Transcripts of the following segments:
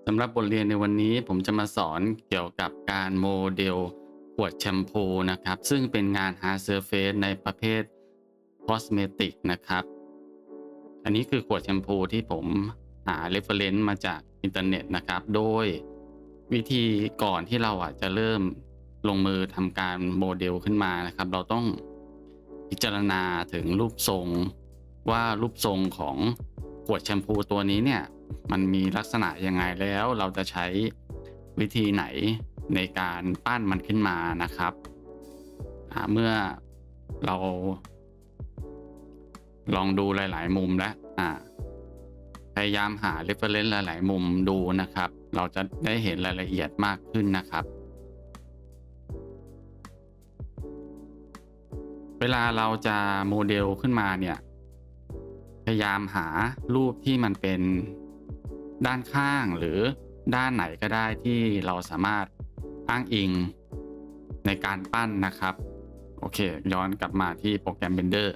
สำหรับบทเรียนในวันนี้ผมจะมาสอนเกี่ยวกับการโมเดลขวดแชมพูนะครับซึ่งเป็นงาน Hard Surface ในประเภทคอสเมติกนะครับอันนี้คือขวดแชมพูที่ผมหา reference มาจากอินเทอร์เน็ตนะครับโดยวิธีก่อนที่เราจะเริ่มลงมือทำการโมเดลขึ้นมานะครับเราต้องพิจารณาถึงรูปทรงว่ารูปทรงของขวดแชมพูตัวนี้เนี่ยมันมีลักษณะยังไงแล้วเราจะใช้วิธีไหนในการปั้นมันขึ้นมานะครับเมื่อเราลองดูหลายๆมุมแล้วพยายามหา reference หลายๆมุมดูนะครับเราจะได้เห็นรายละเอียดมากขึ้นนะครับเวลาเราจะโมเดลขึ้นมาเนี่ยพยายามหารูปที่มันเป็นด้านข้างหรือด้านไหนก็ได้ที่เราสามารถอ้างอิงในการปั้นนะครับโอเคย้อนกลับมาที่โปรแกรม Blender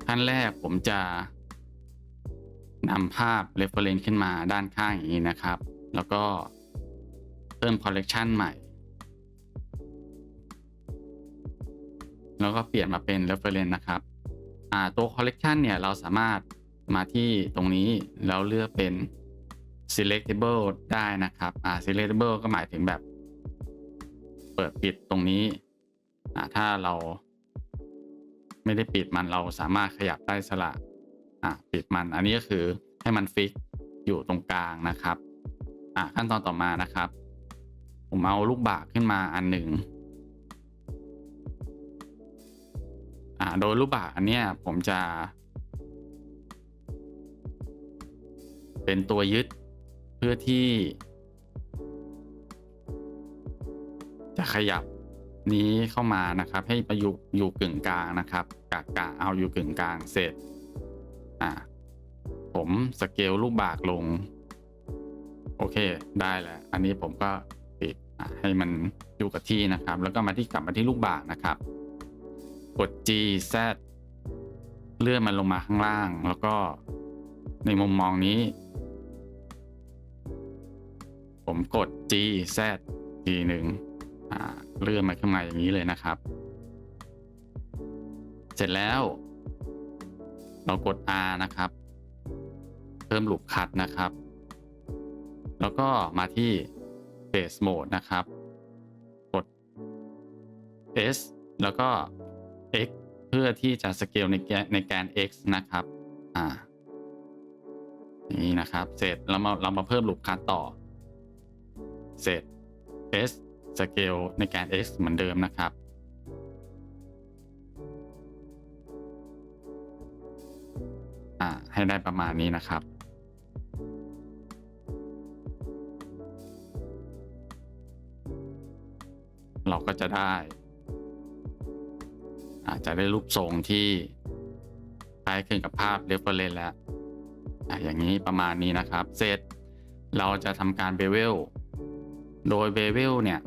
ขั้นแรกผมจะนำภาพ reference ขึ้นมาด้านข้างอย่างนี้นะครับแล้วก็เพิ่ม collection ใหม่แล้วก็เปลี่ยนมาเป็น reference นะครับตัว collection เนี่ยเราสามารถมาที่ตรงนี้แล้วเลือกเป็น selectable ได้นะครับselectable ก็หมายถึงแบบเปิดปิดตรงนี้ถ้าเราไม่ได้ปิดมันเราสามารถขยับได้สละปิดมันอันนี้ก็คือให้มันฟิกอยู่ตรงกลางนะครับขั้นตอนต่อมานะครับผมเอาลูกบากขึ้นมาอันหนึ่งโดยลูกบากอันเนี้ยผมจะเป็นตัวยึดเพื่อที่จะขยับนี้เข้ามานะครับให้ประยุกต์อยู่กึ่งกลางนะครับกะเอาอยู่กึ่งกลางเสร็จผมสเกลลูกบากลงโอเคได้แล้วอันนี้ผมก็ปิดให้มันอยู่กับที่นะครับแล้วก็กลับมาที่ลูกบากนะครับกด G Z เลื่อนมันลงมาข้างล่างแล้วก็ในมุมมองนี้ผมกด G Z ทีหนึ่งเลื่อนมาขึ้นมาอย่างนี้เลยนะครับเสร็จแล้วเรากด R นะครับเพิ่มลูปคัทนะครับแล้วก็มาที่ Face Mode นะครับกด S แล้วก็ X เพื่อที่จะสเกลในแกน X นะครับนี่นะครับเสร็จเรามาเพิ่มลูปคัทต่อเสร็จ S สเกลในแกน X เหมือนเดิมนะครับให้ได้ประมาณนี้นะครับเราก็จะได้จะได้รูปทรงที่คล้ายคลึงกับภาพ reference แล้วอย่างนี้ประมาณนี้นะครับเสร็จเราจะทำการเบเวลโดยเบเวลเนี่ย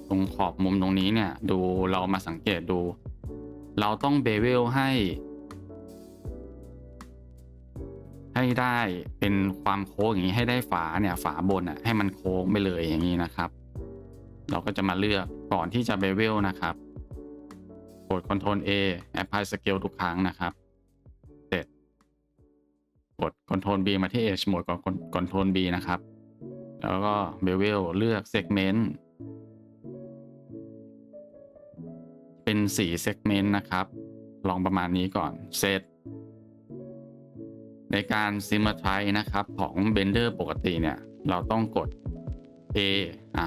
ตรงขอบมุมตรงนี้เนี่ยเรามาสังเกตดูเราต้องเบเวลให้ได้เป็นความโค้งอย่างนี้ให้ได้ฝาบนให้มันโค้งไปเลยอย่างนี้นะครับเราก็จะมาเลือกก่อนที่จะเบเวลนะครับกด Ctrl A Apply Scale ทุกครั้งนะครับเสร็จกด Ctrl B มาที่ Edge Mode กด Ctrl B นะครับแล้วก็เบเวลเลือก Segment เป็น4 Segment นะครับลองประมาณนี้ก่อนเสร็จในการ Symmetrize นะครับของ Blender ปกติเนี่ยเราต้องกด A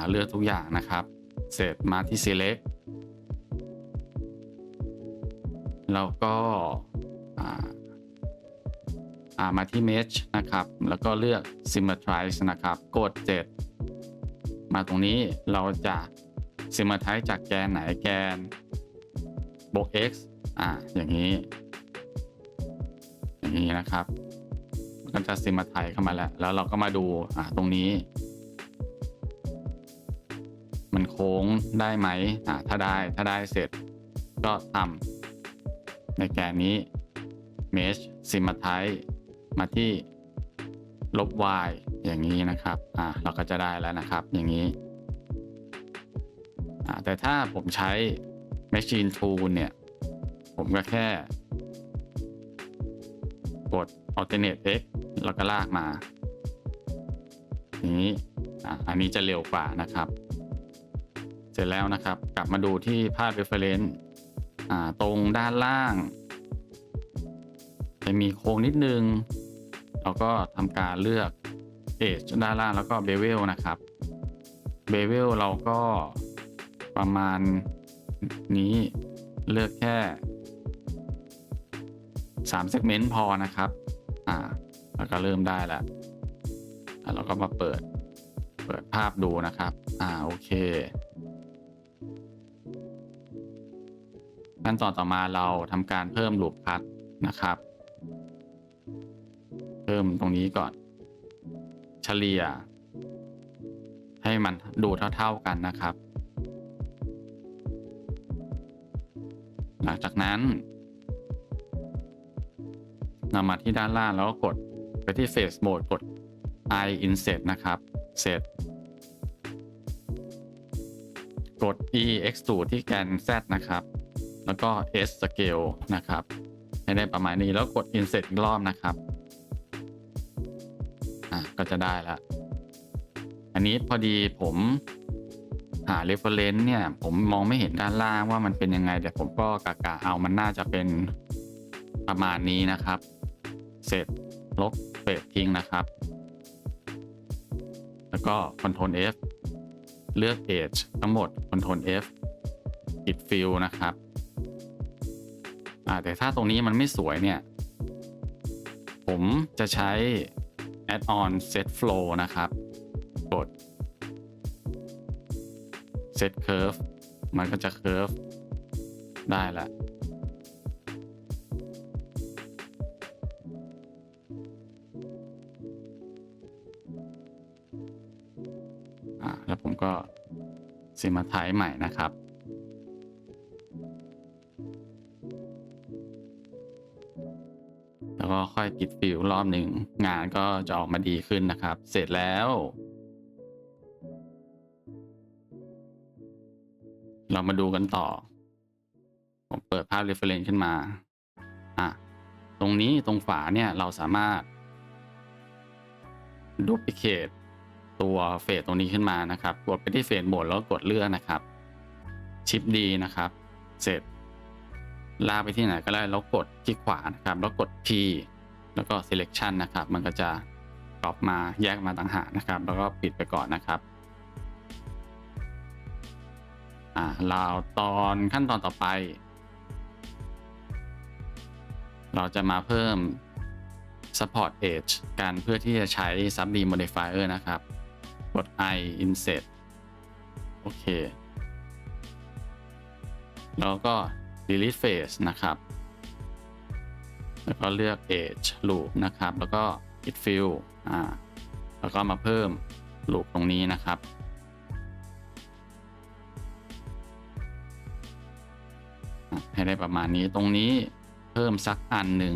เลือกทุกอย่างนะครับเสร็จมาที่ Select แล้วก็มาที่ Mesh นะครับแล้วก็เลือก Symmetrize นะครับกด7มาตรงนี้เราจะ Symmetrize จากแกนไหนแกนบวก x อย่างนี้นะครับก็จะ Symmetrize เข้ามาแล้วเราก็มาดูตรงนี้มันโค้งได้ไหมถ้าได้เสร็จก็ทำในแกนนี้ Mesh Symmetrize มาที่ ลบ y อย่างนี้นะครับเราก็จะได้แล้วนะครับอย่างนี้แต่ถ้าผมใช้ Machine Tool เนี่ยผมก็แค่กด Alternate X แล้วก็ลากมานี้อันนี้จะเร็วกว่านะครับเสร็จแล้วนะครับกลับมาดูที่ภาพ Reference ตรงด้านล่างจะมีโค้งนิดนึงเราก็ทำการเลือก Edge ด้านล่างแล้วก็ Bevel นะครับ Bevel เราก็ประมาณนี้เลือกแค่3 segment พอนะครับแล้วก็เริ่มได้แล้วเราก็มาเปิดภาพดูนะครับโอเคขั้นตอนต่อมาเราทำการเพิ่มลูปคัทนะครับเพิ่มตรงนี้ก่อนเฉลี่ยให้มันดูเท่าๆกันนะครับหลังจากนั้นเรามาที่ด้านล่างแล้วก็กดไปที่ Face Mode กด I Inset นะครับ Set กด E Extrude ที่แกน Z นะครับแล้วก็ S Scale นะครับให้ได้ประมาณนี้แล้วกด Inset อีกรอบนะครับก็จะได้แล้วอันนี้พอดีผมหา reference เนี่ยผมมองไม่เห็นด้านล่างว่ามันเป็นยังไงแต่ผมก็กะเอามันน่าจะเป็นประมาณนี้นะครับเสร็จลบเฟดทิ้งนะครับแล้วก็ Ctrl F เลือก Edge ทั้งหมด Ctrl F ปิด Fill นะครับแต่ถ้าตรงนี้มันไม่สวยเนี่ยผมจะใช้ Add-on Set Flow นะครับกด Set Curve มันก็จะ Curve ได้แล้วแล้วผมก็ซิมาไทป์ใหม่นะครับแล้วก็ค่อยปิดฟิลรอบหนึ่งงานก็จะออกมาดีขึ้นนะครับเสร็จแล้วเรามาดูกันต่อผมเปิดภาพ reference ขึ้นมาตรงนี้ตรงฝาเนี่ยเราสามารถ duplicate ตัวเฟสตรงนี้ขึ้นมานะครับกดไปที่เฟสโหมดแล้วกดเลือกนะครับชิป D นะครับเสร็จลากไปที่ไหนก็ได้แล้วกดที่ขวานะครับแล้วกด P แล้วก็ selection นะครับมันก็จะกรอบมาแยกมาต่างหากนะครับแล้วก็ปิดไปก่อนนะครับเราตอนขั้นตอนต่อไปเราจะมาเพิ่ม support edge กันเพื่อที่จะใช้ sub D modifier นะครับกด I inset โอเคแล้วก็ delete face นะครับแล้วก็เลือก edge loop นะครับแล้วก็ hit fill แล้วก็มาเพิ่ม loop ตรงนี้นะครับให้ได้ประมาณนี้ตรงนี้เพิ่มสักอันหนึ่ง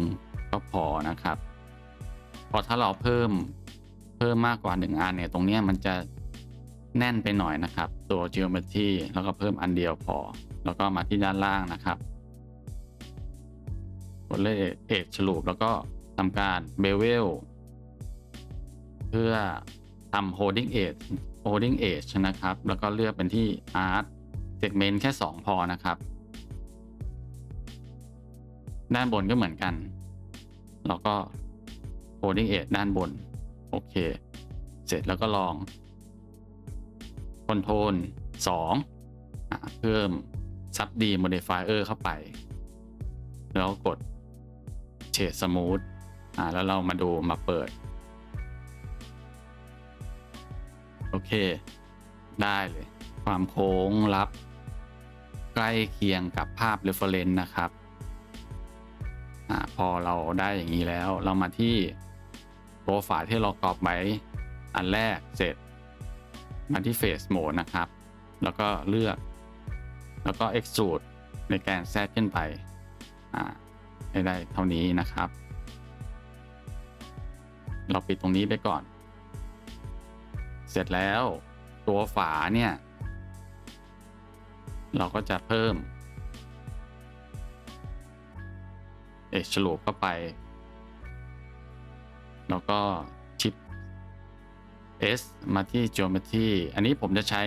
ก็พอนะครับเพราะถ้าเราเพิ่มมากกว่า1อันเนี่ยตรงนี้มันจะแน่นไปหน่อยนะครับตัว geometry แล้วก็เพิ่มอันเดียวพอแล้วก็มาที่ด้านล่างนะครับกดเลข Edge Loop แล้วก็ทำการ Bevel เพื่อทำ Holding Edge นะครับแล้วก็เลือกเป็นที่ Art Segment แค่2พอนะครับด้านบนก็เหมือนกันแล้วก็ Holding Edge ด้านบนโอเคเสร็จแล้วก็ลอง Ctrl 2เพิ่ม Sub D Modifier เข้าไปแล้วกด Shade Smooth แล้วเรามาดูมาเปิดโอเคได้เลยความโค้งลับใกล้เคียงกับภาพ Reference นะครับพอเราได้อย่างนี้แล้วเรามาที่โปรไฟล์ที่เรากรอบไว้อันแรกเสร็จมาที่ Face Mode นะครับแล้วก็เลือกแล้วก็ Extrude ในแกน Z ขึ้นไปให้ได้เท่านี้นะครับ เราปิดตรงนี้ไปก่อนเสร็จแล้วตัวฝาเนี่ยเราก็จะเพิ่มฉลูปเข้าไปแล้วก็ชิป S มาที่ Geometry อันนี้ผมจะใช้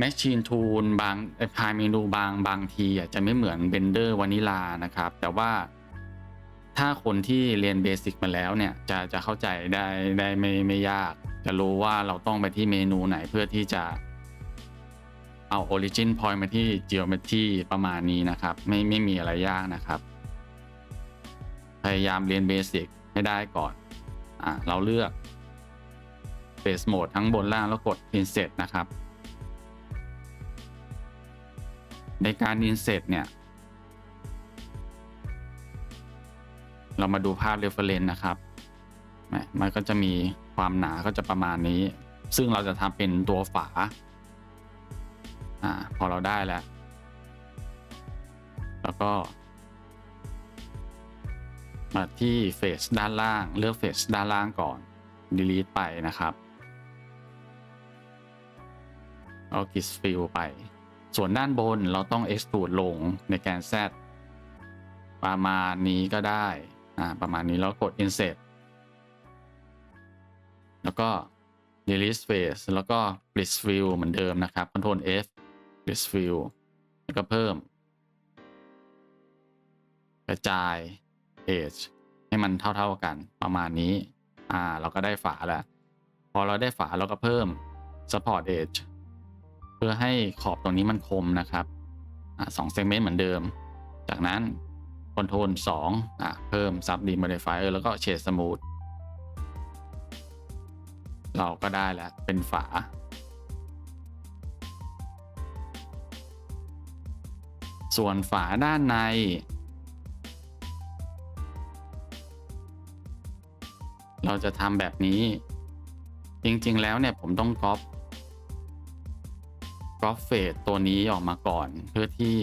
Machine Tool บางพายเมนูบางทีจะไม่เหมือน Blender Vanilla นะครับแต่ว่าถ้าคนที่เรียนเบสิกมาแล้วเนี่ยจะเข้าใจได้ไม่ยากจะรู้ว่าเราต้องไปที่เมนูไหนเพื่อที่จะเอา Origin Point มาที่ Geometry ประมาณนี้นะครับไม่มีอะไรยากนะครับพยายามเรียนเบสิกให้ได้ก่อนเราเลือก Face Mode ทั้งบนล่างแล้วกด Insert นะครับในการ Insert เนี่ยเรามาดูภาพ Reference นะครับมันก็จะมีความหนาก็จะประมาณนี้ซึ่งเราจะทำเป็นตัวฝาพอเราได้แล้วก็มาที่เฟสด้านล่างเลือกเฟสด้านล่างก่อน delete ไปนะครับเอา Git Fill ไปส่วนด้านบนเราต้อง extrude ลงในแกน Z ประมาณนี้ก็ได้ประมาณนี้แล้วกด Insert แล้วก็ Release Face แล้วก็ Blitz Fill เหมือนเดิมนะครับ Ctrl F Blitz Fill แล้วก็เพิ่มกระจาย Edge ให้มันเท่ากันประมาณนี้เราก็ได้ฝาแล้วพอเราได้ฝาเราก็เพิ่ม Support Edge เพื่อให้ขอบตรงนี้มันคมนะครับ2 segment เหมือนเดิมจากนั้น Ctrl 2เพิ่ม Sub Demodifier แล้วก็ Shade Smooth เราก็ได้แล้วเป็นฝาส่วนฝาด้านในเราจะทำแบบนี้จริงๆแล้วเนี่ยผมต้องก๊อปเฟสตัวนี้ออกมาก่อนเพื่อที่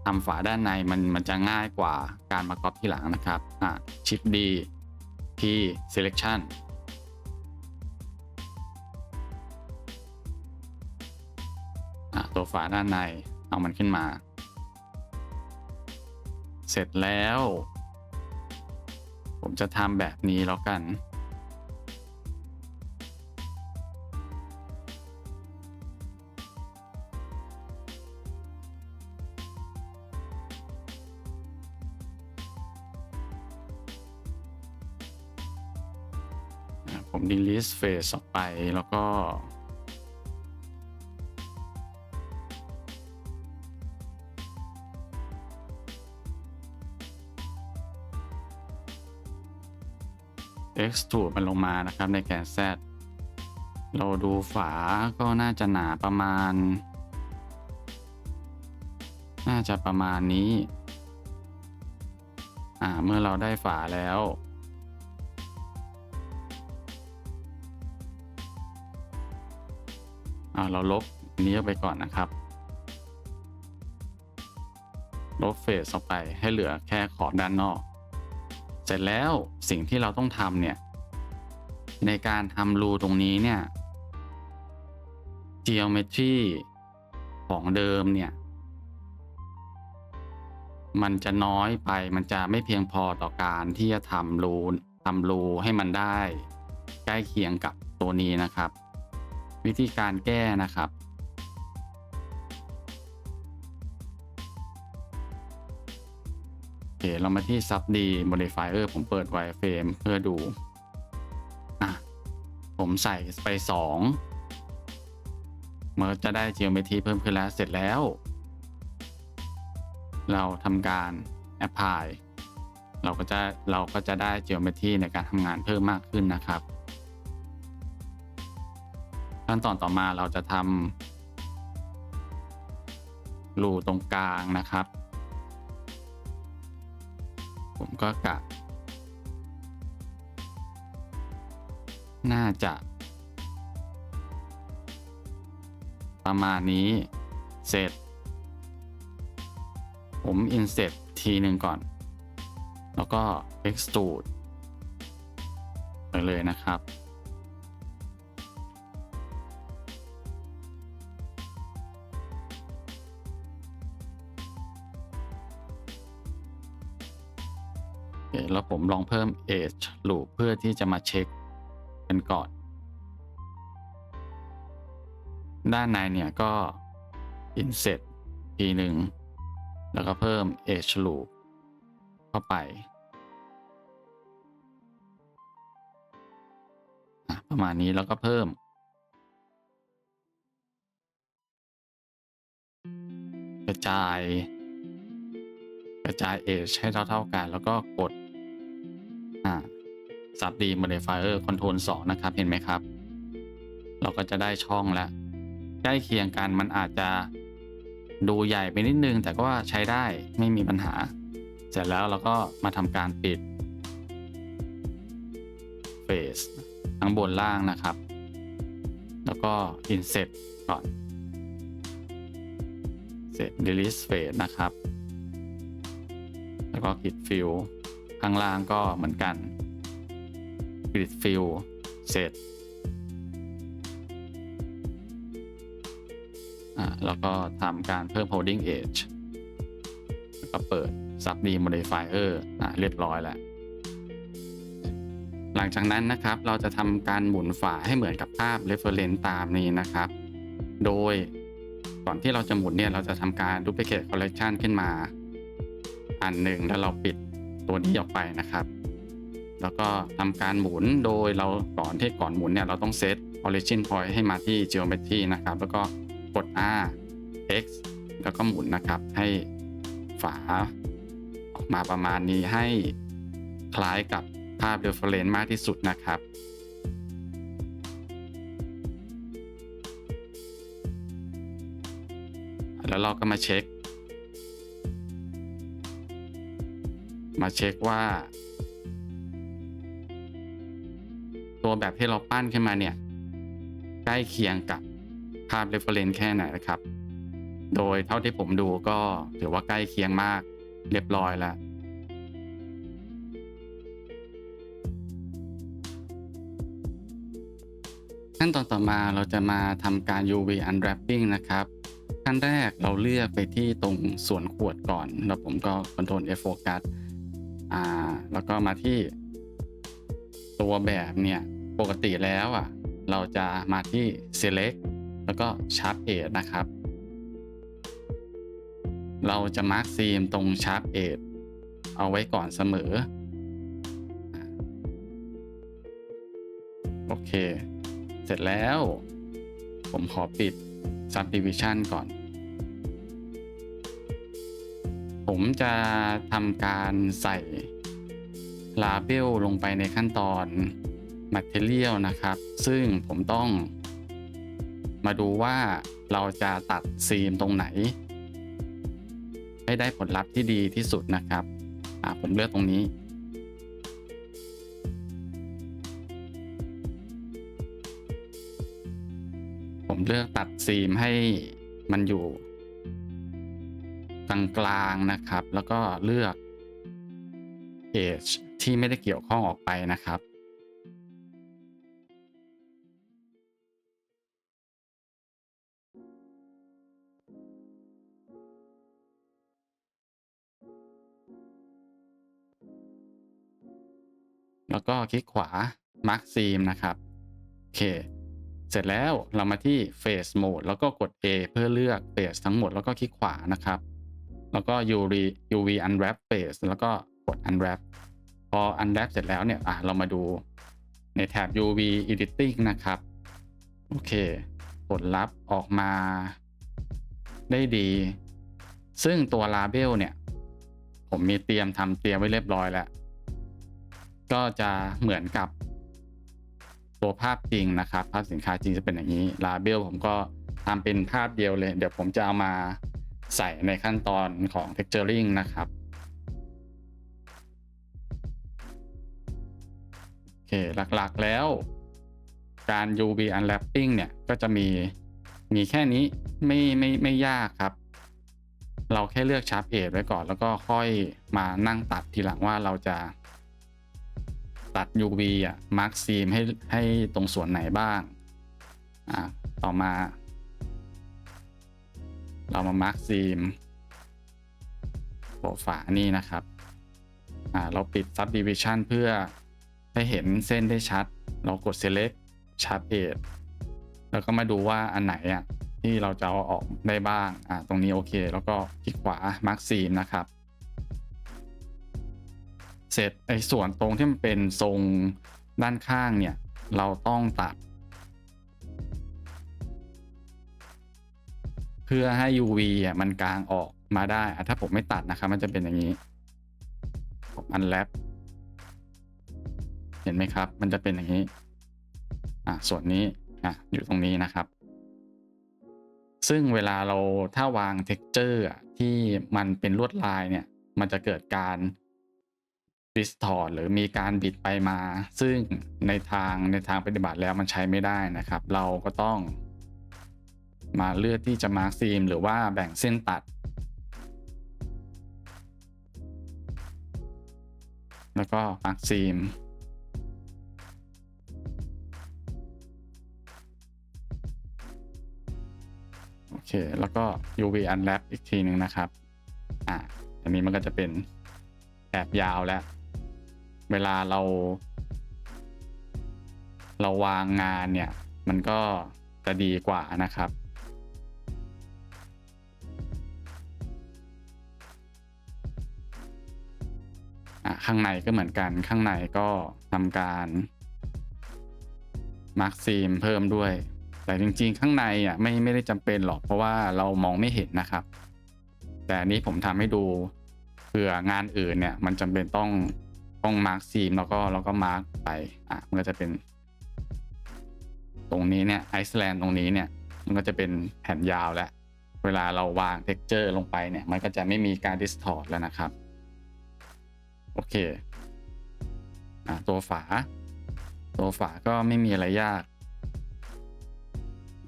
ทำฝาด้านในมันจะง่ายกว่าการมาก๊อปทีหลังนะครับShift D ที่ Selection ตัวฝาด้านในเอามันขึ้นมาเสร็จแล้วผมจะทำแบบนี้แล้วกันผม delete face ออกไปแล้วก็extrude มันลงมานะครับในแกน Z เราดูฝาก็น่าจะหนาประมาณนี้เมื่อเราได้ฝาแล้วเราลบนี้ออกไปก่อนนะครับลบเฟสออกไปให้เหลือแค่ขอบด้านนอกเสร็จแล้วสิ่งที่เราต้องทำเนี่ยในการทำรูตรงนี้เนี่ย Geometry ของเดิมเนี่ยมันจะน้อยไปมันจะไม่เพียงพอต่อการที่จะทำรูให้มันได้ใกล้เคียงกับตัวนี้นะครับวิธีการแก้นะครับโอเคเรามาที่ Sub Demodifier ผมเปิด Wireframe เพื่อดูผมใส่ไป2มันจะได้ Geometry เพิ่มขึ้นแล้วเสร็จแล้วเราทำการ Apply เราก็จะได้ Geometry ในการทำงานเพิ่มมากขึ้นนะครับขั้นตอนต่อมาเราจะทำรูตรงกลางนะครับผมก็กะน่าจะประมาณนี้เสร็จผม Insert ทีหนึ่งก่อนแล้วก็ Extrude เลยนะครับโอเคแล้วผมลองเพิ่ม Edge Loop เพื่อที่จะมาเช็คกันก่อน ด้านในเนี่ยก็ Inset ทีหนึ่งแล้วก็เพิ่ม Edge Loop เข้าไปประมาณนี้แล้วก็เพิ่มกระจาย Edge ให้เท่าๆกันแล้วก็กดSub-D Modifier Control 2 นะครับเห็นไหมครับ เราก็จะได้ช่องแล้วใกล้เคียงกันมันอาจจะดูใหญ่ไปนิดนึงแต่ก็ใช้ได้ไม่มีปัญหาเสร็จแล้วเราก็มาทำการปิดเฟสทั้งบนล่างนะครับแล้วก็ Inset ก่อนเสร็จ Release Face นะครับแล้วก็ Grid Fill ข้างล่างก็เหมือนกัน Grid Fill เสร็จแล้วก็ทำการเพิ่ม Holding Edge แล้วก็เปิด Sub-D Modifier เรียบร้อยแล้วหลังจากนั้นนะครับเราจะทำการหมุนฝาให้เหมือนกับภาพ Reference ตามนี้นะครับโดยก่อนที่เราจะหมุนเนี่ยเราจะทำการ Duplicate Collection ขึ้นมาอันหนึ่งแล้วเราปิดตัวนี้ออกไปนะครับแล้วก็ทำการหมุนโดยเราก่อนหมุนเนี่ยเราต้องเซต Origin Point ให้มาที่ Geometry นะครับแล้วก็กด R X แล้วก็หมุนนะครับให้ฝาออกมาประมาณนี้ให้คล้ายกับภาพ Reference มากที่สุดนะครับแล้วเราก็มาเช็คว่าตัวแบบที่เราปั้นขึ้นมาเนี่ยใกล้เคียงกับภาพ Reference แค่ไหนนะครับโดยเท่าที่ผมดูก็ถือว่าใกล้เคียงมากเรียบร้อยแล้วขั้นตอนต่อมาเราจะมาทำการ UV Unwrapping นะครับขั้นแรกเราเลือกไปที่ตรงส่วนขวดก่อนแล้วผมก็ Ctrl F Focus แล้วก็มาที่ตัวแบบเนี่ยปกติแล้วเราจะมาที่ Select แล้วก็ Sharp Edge นะครับเราจะ Mark Seam ตรง Sharp Edge เอาไว้ก่อนเสมอโอเคเสร็จแล้วผมขอปิด Subdivision ก่อนผมจะทำการใส่ Label ลงไปในขั้นตอน Material นะครับซึ่งผมต้องมาดูว่าเราจะตัดซีมตรงไหนให้ได้ผลลัพธ์ที่ดีที่สุดนะครับผมเลือกตรงนี้ผมเลือกตัดซีมให้มันอยู่กลางๆนะครับแล้วก็เลือก Edge ที่ไม่ได้เกี่ยวข้องออกไปนะครับแล้วก็คลิกขวา Mark Seam นะครับโอเคเสร็จแล้วเรามาที่ Face Mode แล้วก็กด A เพื่อเลือก Face ทั้งหมดแล้วก็คลิกขวานะครับแล้วก็ UV Unwrap Face แล้วก็กด Unwrap พอ Unwrap เสร็จแล้วเนี่ยเรามาดูในแถบ UV Editing นะครับโอเคผลลัพธ์ออกมาได้ดีซึ่งตัว Label เนี่ยผมมีเตรียมไว้เรียบร้อยแล้วก็จะเหมือนกับตัวภาพจริงนะครับภาพสินค้าจริงจะเป็นอย่างนี้ Label ผมก็ทำเป็นภาพเดียวเลยเดี๋ยวผมจะเอามาใส่ในขั้นตอนของ Texturing นะครับโอเคหลักๆแล้วการ UV Unwrapping เนี่ยก็จะมีแค่นี้ไม่ยากครับเราแค่เลือก Sharp Edge ไว้ก่อนแล้วก็ค่อยมานั่งตัดทีหลังว่าเราจะ ตัด UV มาร์คซีมให้ตรงส่วนไหนบ้างต่อมาเรามามาร์คซีมตัวฝานี่นะครับเราปิด Subdivision เพื่อให้เห็นเส้นได้ชัดเรากด Select Sharp Edge แล้วก็มาดูว่าอันไหนที่เราจะเอาออกได้บ้างตรงนี้โอเคแล้วก็คลิกขวา Mark Seam นะครับเสร็จไอ้ส่วนตรงที่มันเป็นทรงด้านข้างเนี่ยเราต้องตัดเพื่อให้ UV มันกางออกมาได้ถ้าผมไม่ตัดนะครับมันจะเป็นอย่างนี้ผมอันแรปเห็นไหมครับมันจะเป็นอย่างนี้ส่วนนี้อยู่ตรงนี้นะครับซึ่งเวลาเราถ้าวาง texture ที่มันเป็นลวดลายเนี่ยมันจะเกิดการ distort หรือมีการบิดไปมาซึ่งในทางปฏิบัติแล้วมันใช้ไม่ได้นะครับเราก็ต้องมาเลือกที่จะ mark seam หรือว่าแบ่งเส้นตัดแล้วก็ mark seam โอเคแล้วก็ UV unwrap อีกทีหนึ่งนะครับอันนี้มันก็จะเป็นแถบยาวแล้วเวลาเราวางงานเนี่ยมันก็จะดีกว่านะครับข้างในก็เหมือนกันข้างในก็ทำการ Mark Seam เพิ่มด้วยแต่จริงๆข้างในไม่ได้จำเป็นหรอกเพราะว่าเรามองไม่เห็นนะครับแต่อันนี้ผมทำให้ดูเผื่องานอื่นเนี่ยมันจำเป็นต้องMark Seam แล้วก็ Mark ไปมันก็จะเป็นตรงนี้เนี่ยไอซ์แลนด์ตรงนี้เนี่ยมันก็จะเป็นแผ่นยาวแล้วเวลาเราวาง texture ลงไปเนี่ยมันก็จะไม่มีการ distort แล้วนะครับโอเคตัวฝาก็ไม่มีอะไรยาก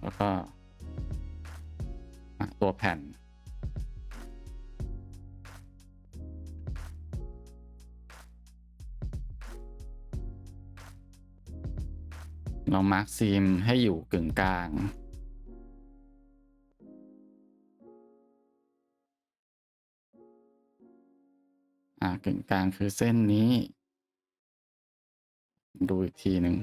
แล้วก็ตัวแผ่นเรามาร์คซีมให้อยู่กึ่งกลางกึ่งกลางคือเส้นนี้ดูอีกทีหนึ่ง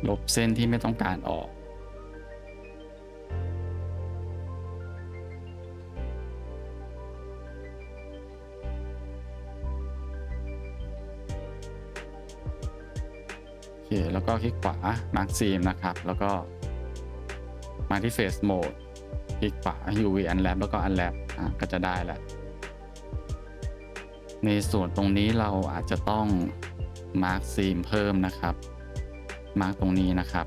ลบเส้นที่ไม่ต้องการออกโอเคแล้วก็คลิกขวา Mark Seam นะครับแล้วก็มาที่ Face Mode คลิกขวา UV Unwrap แล้วก็ Unwrap ก็จะได้แล้วในส่วนตรงนี้เราอาจจะต้อง Mark Seam เพิ่มนะครับมาร์กตรงนี้นะครับ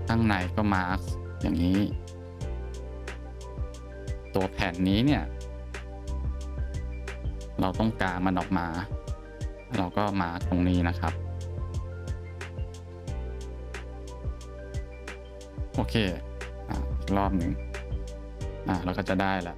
ข้างในก็มาร์กอย่างนี้ตัวแผ่นนี้เนี่ยเราต้องการมันออกมาเราก็มาร์กตรงนี้นะครับโอเคอีกรอบหนึ่งเราก็จะได้แล้ว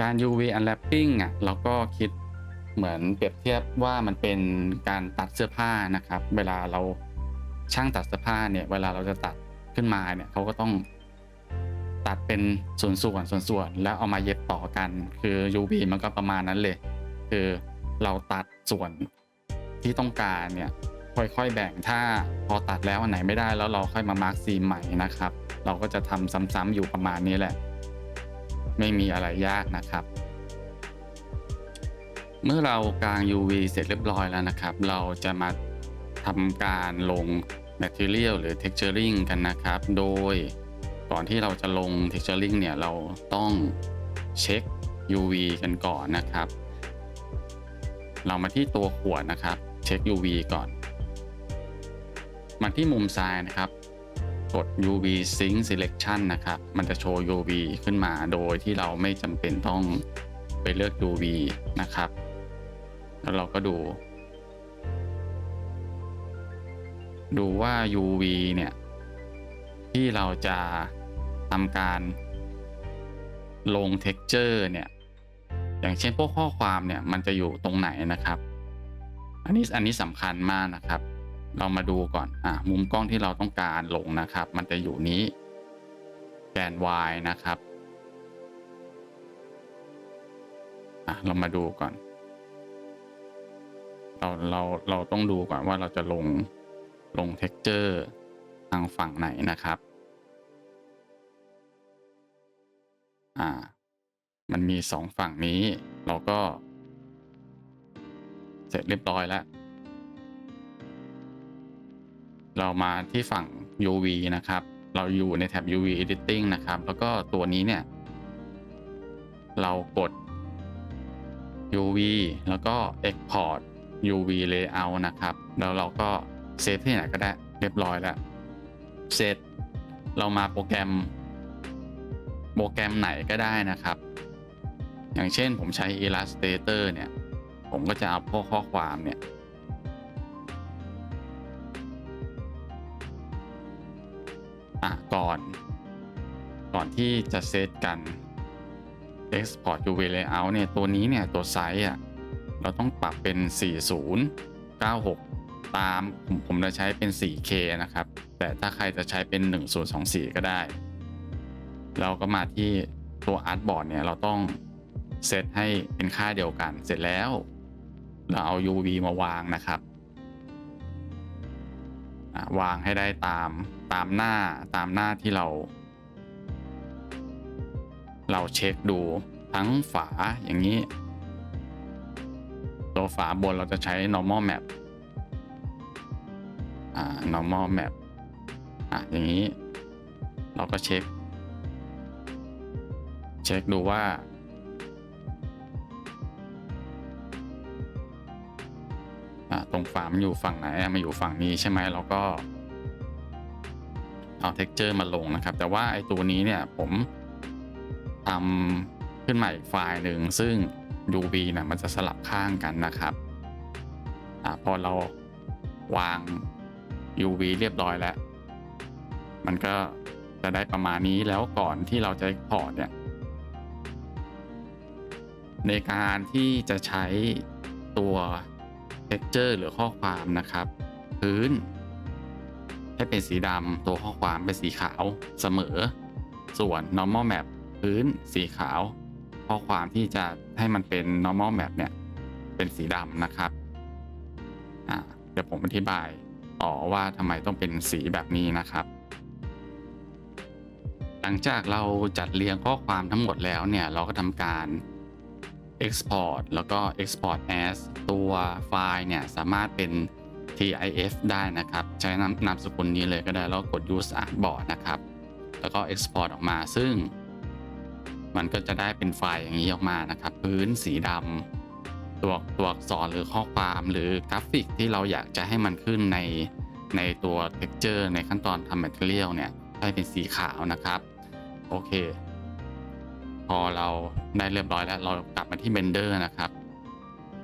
การ UV unwrapping เราก็คิดเหมือนเปรียบเทียบว่ามันเป็นการตัดเสื้อผ้านะครับเวลาเราช่างตัดเสื้อผ้าเนี่ยเวลาเราจะตัดขึ้นมาเนี่ยเขาก็ต้องตัดเป็นส่วนแล้วเอามาเย็บต่อกันคือ UV มันก็ประมาณนั้นเลยคือเราตัดส่วนที่ต้องการเนี่ยค่อยๆแบ่งถ้าพอตัดแล้วอันไหนไม่ได้แล้วเราค่อยมามาร์คซีมใหม่นะครับเราก็จะทำซ้ำๆอยู่ประมาณนี้แหละไม่มีอะไรยากนะครับเมื่อเรากาง UV เสร็จเรียบร้อยแล้วนะครับเราจะมา ทำการลง Material หรือ Texturing กันนะครับโดยก่อนที่เราจะลง Texturing เนี่ยเราต้องเช็ค UV กันก่อนนะครับเรามาที่ตัวขวดนะครับเช็ค UV ก่อนมาที่มุมซ้ายนะครับกด UV Sync Selection นะครับมันจะโชว์ UV ขึ้นมาโดยที่เราไม่จำเป็นต้องไปเลือก UV นะครับแล้วเราก็ดูว่า UV เนี่ยที่เราจะทำการลง Texture เนี่ยอย่างเช่นพวกข้อความเนี่ยมันจะอยู่ตรงไหนนะครับอันนี้สำคัญมากนะครับเรามาดูก่อนมุมกล้องที่เราต้องการลงนะครับมันจะอยู่นี้แกน Y นะครับเรามาดูก่อนเราต้องดูก่อนว่าเราจะลง texture ทางฝั่งไหนนะครับมันมี2ฝั่งนี้เราก็เสร็จเรียบร้อยแล้วเรามาที่ฝั่ง UV นะครับเราอยู่ในแท็บ UV Editing นะครับแล้วก็ตัวนี้เนี่ยเรากด UV แล้วก็ Export UV Layout นะครับแล้วเราก็เซฟที่ไหนก็ได้เรียบร้อยแล้วเสร็จเรามาโปรแกรมไหนก็ได้นะครับอย่างเช่นผมใช้ Illustrator เนี่ยผมก็จะเอาพวกข้อความเนี่ยก่อนที่จะเซตกัน Export UV Layout เนี่ยตัวนี้เนี่ยตัวไซส์เราต้องปรับเป็น 4096 ตามผมจะใช้เป็น 4K นะครับแต่ถ้าใครจะใช้เป็น 1024 ก็ได้เราก็มาที่ตัว Artboard เนี่ยเราต้องเซตให้เป็นค่าเดียวกันเสร็จแล้วเราเอา UV มาวางนะครับวางให้ได้ตามหน้าที่เราเช็คดูทั้งฝาอย่างนี้ตัวฝาบนเราจะใช้ normal map normal map อย่างนี้เราก็เช็คดูว่าตรงฝามันอยู่ฝั่งไหนมาอยู่ฝั่งนี้ใช่ไหมเราก็เอา texture มาลงนะครับแต่ว่าไอ้ตัวนี้เนี่ยผมทำขึ้นมาอีกไฟล์หนึ่งซึ่ง UV นะมันจะสลับข้างกันนะครับพอเราวาง UV เรียบร้อยแล้วมันก็จะได้ประมาณนี้แล้วก่อนที่เราจะ export เนี่ยในการที่จะใช้ตัว texture หรือข้อความนะครับพื้นให้เป็นสีดำตัวข้อความเป็นสีขาวเสมอส่วน normal map พื้นสีขาวข้อความที่จะให้มันเป็น normal map เนี่ยเป็นสีดำนะครับเดี๋ยวผมอธิบายว่าทำไมต้องเป็นสีแบบนี้นะครับหลังจากเราจัดเรียงข้อความทั้งหมดแล้วเนี่ยเราก็ทำการ export แล้วก็ export as ตัวไฟล์เนี่ยสามารถเป็น TIF ได้นะครับใช้นามสกุลนี้เลยก็ได้แล้วกด use artboard นะครับแล้วก็ export ออกมาซึ่งมันก็จะได้เป็นไฟล์อย่างนี้ออกมานะครับพื้นสีดำตัวอักษรหรือข้อความหรือกราฟิกที่เราอยากจะให้มันขึ้นในตัว texture ในขั้นตอนทำ material เนี่ยให้เป็นสีขาวนะครับโอเคพอเราได้เรียบร้อยแล้วเรากลับมาที่ Blender นะครับ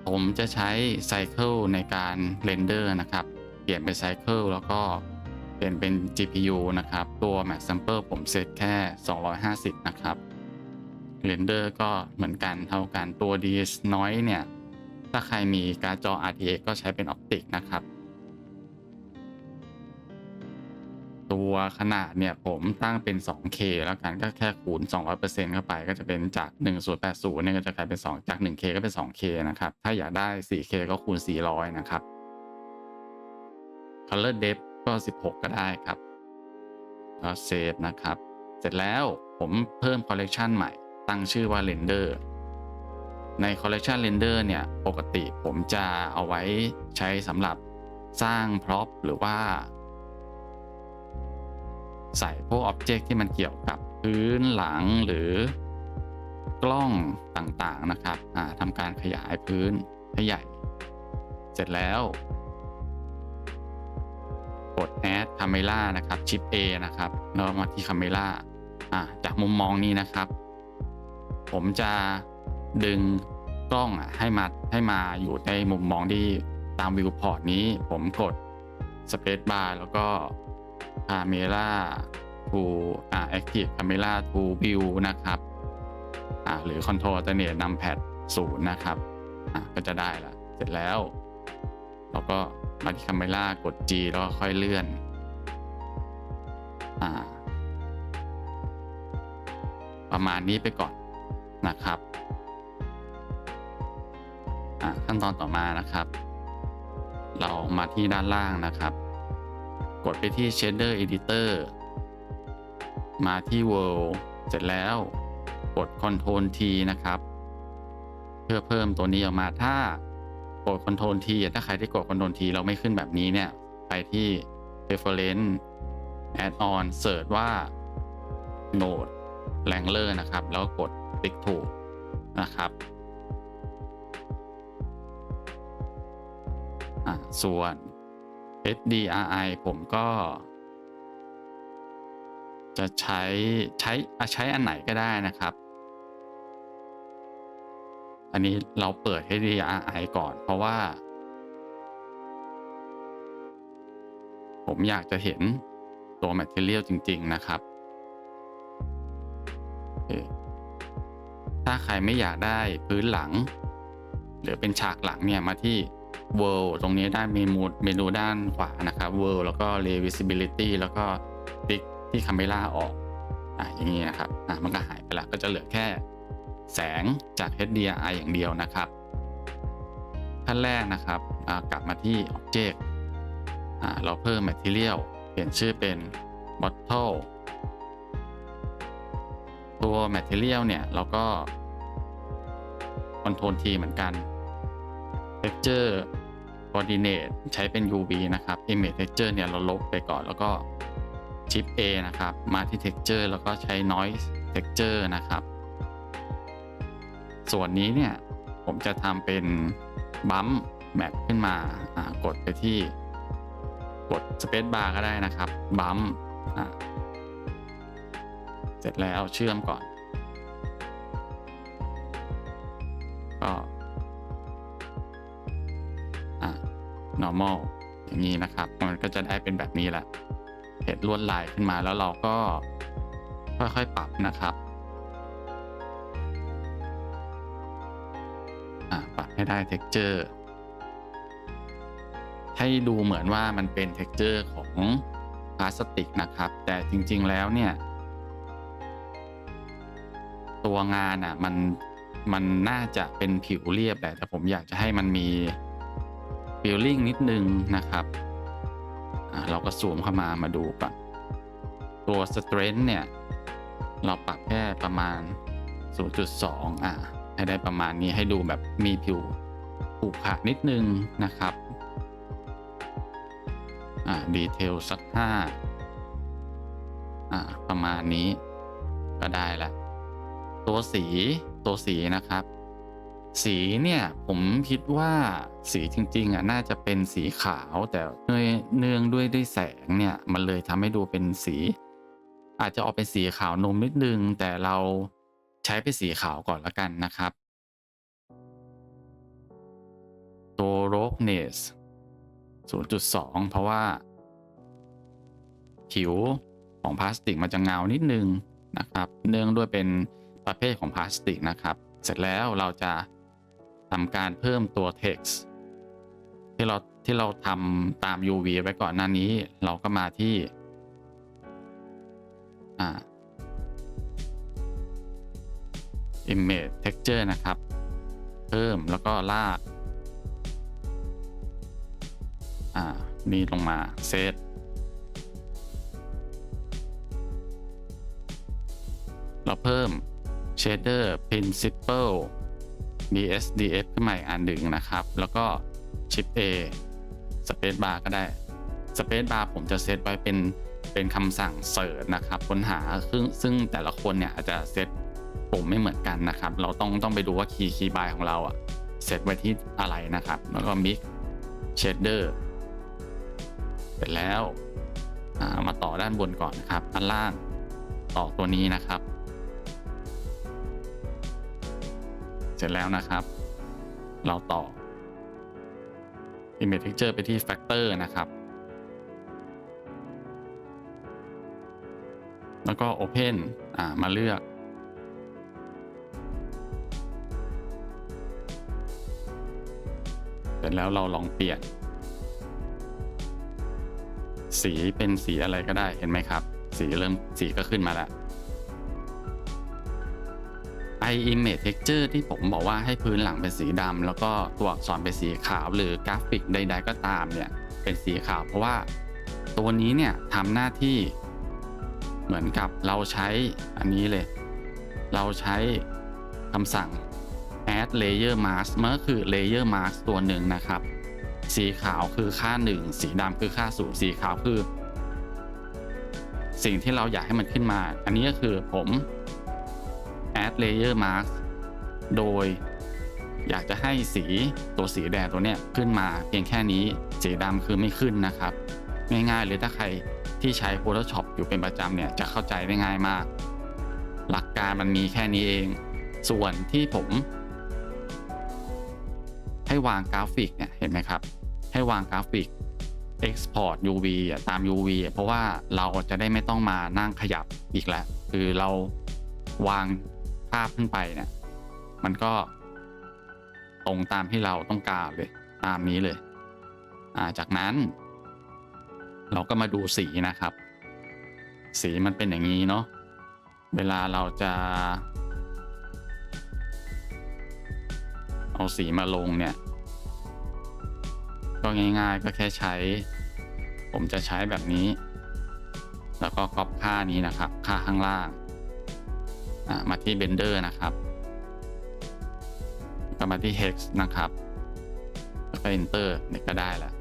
ผมจะใช้ Cycle ในการ Render นะครับเปลี่ยนเป็น Cycle แล้วก็เปลี่ยนเป็น GPU นะครับตัว Max Sample ผมเซตแค่250นะครับ Render ก็เหมือนกันเท่ากันตัว Denoise เนี่ยถ้าใครมีการ์ดจอ RTX ก็ใช้เป็น Optic นะครับตัวขนาดเนี่ยผมตั้งเป็น 2K แล้วกันก็แค่คูณ 200% เข้าไปก็จะเป็นจาก 1080 เนี่ยก็จะกลายเป็น2จาก 1K ก็เป็น 2K นะครับถ้าอยากได้ 4K ก็คูณ 400 นะครับ Color Depth ก็ 16 ก็ได้ครับก็เซฟนะครับเสร็จแล้วผมเพิ่ม Collection ใหม่ตั้งชื่อว่า Render ใน Collection Render เนี่ยปกติผมจะเอาไว้ใช้สำหรับ สร้างพร็อพหรือว่าใส่พวกอ็อบเจกต์ที่มันเกี่ยวกับพื้นหลังหรือกล้องต่างๆนะครับทำการขยายพื้นให้ใหญ่เสร็จแล้วกด add camera นะครับ shift A นะครับแล้วมาที่ camera จากมุมมองนี้นะครับผมจะดึงกล้องให้มาอยู่ในมุมมองที่ตามวิวพอร์ตนี้ผมกด space bar แล้วก็ camera to active camera to view นะครับหรือ control alternate numpad 0 นะครับก็จะได้ละเสร็จแล้วเราก็มาที่ camera กด G แล้วก็ค่อยเลื่อนประมาณนี้ไปก่อนนะครับขั้นตอนต่อมานะครับเรามาที่ด้านล่างนะครับกดไปที่ shader editor มาที่ world เสร็จแล้วกด Ctrl T นะครับเพื่อเพิ่มตัวนี้ออกมาถ้ากด Ctrl T ถ้าใครที่กด Ctrl T เราไม่ขึ้นแบบนี้เนี่ยไปที่ Preference Add-on เสิร์ชว่า Node Wrangler นะครับแล้วกดติ๊กถูกนะครับส่วน HDRI ผมก็จะใช้อันไหนก็ได้นะครับอันนี้เราเปิด HDRI ก่อนเพราะว่าผมอยากจะเห็นตัว Material จริงๆนะครับถ้าใครไม่อยากได้พื้นหลังหรือเป็นฉากหลังเนี่ยมาที่ World ตรงนี้ด้านเมนูด้านขวานะครับ World แล้วก็ Revisibility แล้วก็ติ๊กที่ Camera ออกอย่างนี้นะครับมันก็หายไปแล้วก็จะเหลือแค่แสงจาก HDRI อย่างเดียวนะครับขั้นแรกนะครับกลับมาที่ Object เราเพิ่ม Material เปลี่ยนชื่อเป็น Bottle ตัว Material เนี่ยเราก็ Ctrl T เหมือนกัน Texture Coordinate ใช้เป็น UV นะครับ Image Texture เนี่ยเราลบไปก่อนแล้วก็ Shift A นะครับมาที่ Texture แล้วก็ใช้ Noise Texture นะครับส่วนนี้เนี่ยผมจะทำเป็น Bump Map ขึ้นมากดไปที่กด Space Bar ก็ได้นะครับ Bump เสร็จแล้วเชื่อมก่อนก็normal อย่างนี้นะครับมันก็จะได้เป็นแบบนี้แหละเห็นลวดลายขึ้นมาแล้วเราก็ค่อยๆปรับนะครับปรับให้ได้ texture ให้ดูเหมือนว่ามันเป็น texture ของพลาสติกนะครับแต่จริงๆแล้วเนี่ยตัวงานมันน่าจะเป็นผิวเรียบแหละแต่ผมอยากจะให้มันมีfeeling นิดนึงนะครับเราก็ซูมเข้ามาดูก่อนตัว strength เนี่ยเราปรับแค่ประมาณ 0.2 ให้ได้ประมาณนี้ให้ดูแบบมีผิวขรุขระนิดนึงนะครับdetail สัก 5ประมาณนี้ก็ได้ละตัวสีนะครับสีเนี่ยผมคิดว่าสีจริงๆน่าจะเป็นสีขาวแต่เนื่องด้วยแสงเนี่ยมันเลยทำให้ดูเป็นสีอาจจะออกเป็นสีขาวนมนิดนึงแต่เราใช้เป็นสีขาวก่อนละกันนะครับตัว roughness 0.2 เพราะว่าผิวของพลาสติกมันจะเงานิดนึงนะครับเนื่องด้วยเป็นประเภทของพลาสติกนะครับเสร็จแล้วเราจะทำการเพิ่มตัว text ที่เราทำตาม UV ไว้ก่อนหน้านี้เราก็มาที่image texture นะครับเพิ่มแล้วก็ลากนี่ลงมาเซตเราเพิ่ม shader principle BSDF ขึ้นมาอีกอันหนึ่งนะครับแล้วก็ Shift A สเปซบาร์ก็ได้สเปซบาร์ผมจะเซตไว้เป็นคำสั่งเสิร์ชนะครับค้นหาซึ่งแต่ละคนเนี่ยอาจจะเซตปุ่มไม่เหมือนกันนะครับเราต้องไปดูว่าคีย์บายของเราอะเซตไว้ที่อะไรนะครับแล้วก็ mix shader เสร็จแล้วมาต่อด้านบนก่อนนะครับอันล่างต่อตัวนี้นะครับเสร็จแล้วนะครับเราต่อ image texture ไปที่ factor นะครับแล้วก็ open มาเลือกเสร็จแล้วเราลองเปลี่ยนสีเป็นสีอะไรก็ได้เห็นไหมครับสีก็ขึ้นมาแล้ว image texture ที่ผมบอกว่าให้พื้นหลังเป็นสีดำแล้วก็ตัวอักษรเป็นสีขาวหรือกราฟิกใดๆก็ตามเนี่ยเป็นสีขาวเพราะว่าตัวนี้เนี่ยทำหน้าที่เหมือนกับเราใช้อันนี้เลยเราใช้คำสั่ง add layer mask มันก็คือ layer mask ตัวหนึ่งนะครับสีขาวคือค่า1สีดำคือค่า0สีขาวคือสิ่งที่เราอยากให้มันขึ้นมาอันนี้ก็คือผม add layer mask โดยอยากจะให้สีแดงตัวเนี้ยขึ้นมาเพียงแค่นี้สีดำคือไม่ขึ้นนะครับง่ายๆเลยถ้าใครที่ใช้ Photoshop อยู่เป็นประจำเนี่ยจะเข้าใจได้ง่ายมากหลักการมันมีแค่นี้เองส่วนที่ผมให้วางกราฟิกเนี่ยเห็นไหมครับให้วางกราฟิก Export UV ตาม UV เพราะว่าเราจะได้ไม่ต้องมานั่งขยับอีกแล้วคือเราวางภาพขึ้นไปเนี่ยมันก็ตรงตามที่เราต้องการเลยตามนี้เลยจากนั้นเราก็มาดูสีนะครับสีมันเป็นอย่างนี้เนาะเวลาเราจะเอาสีมาลงเนี่ยก็ง่ายๆก็แค่ผมจะใช้แบบนี้แล้วก็ก๊อปค่านี้นะครับค่าข้างล่างมาที่ Blender นะครับก็มาที่ Hex นะครับแล้วก็ Enter เนี่ยก็ได้แล้ว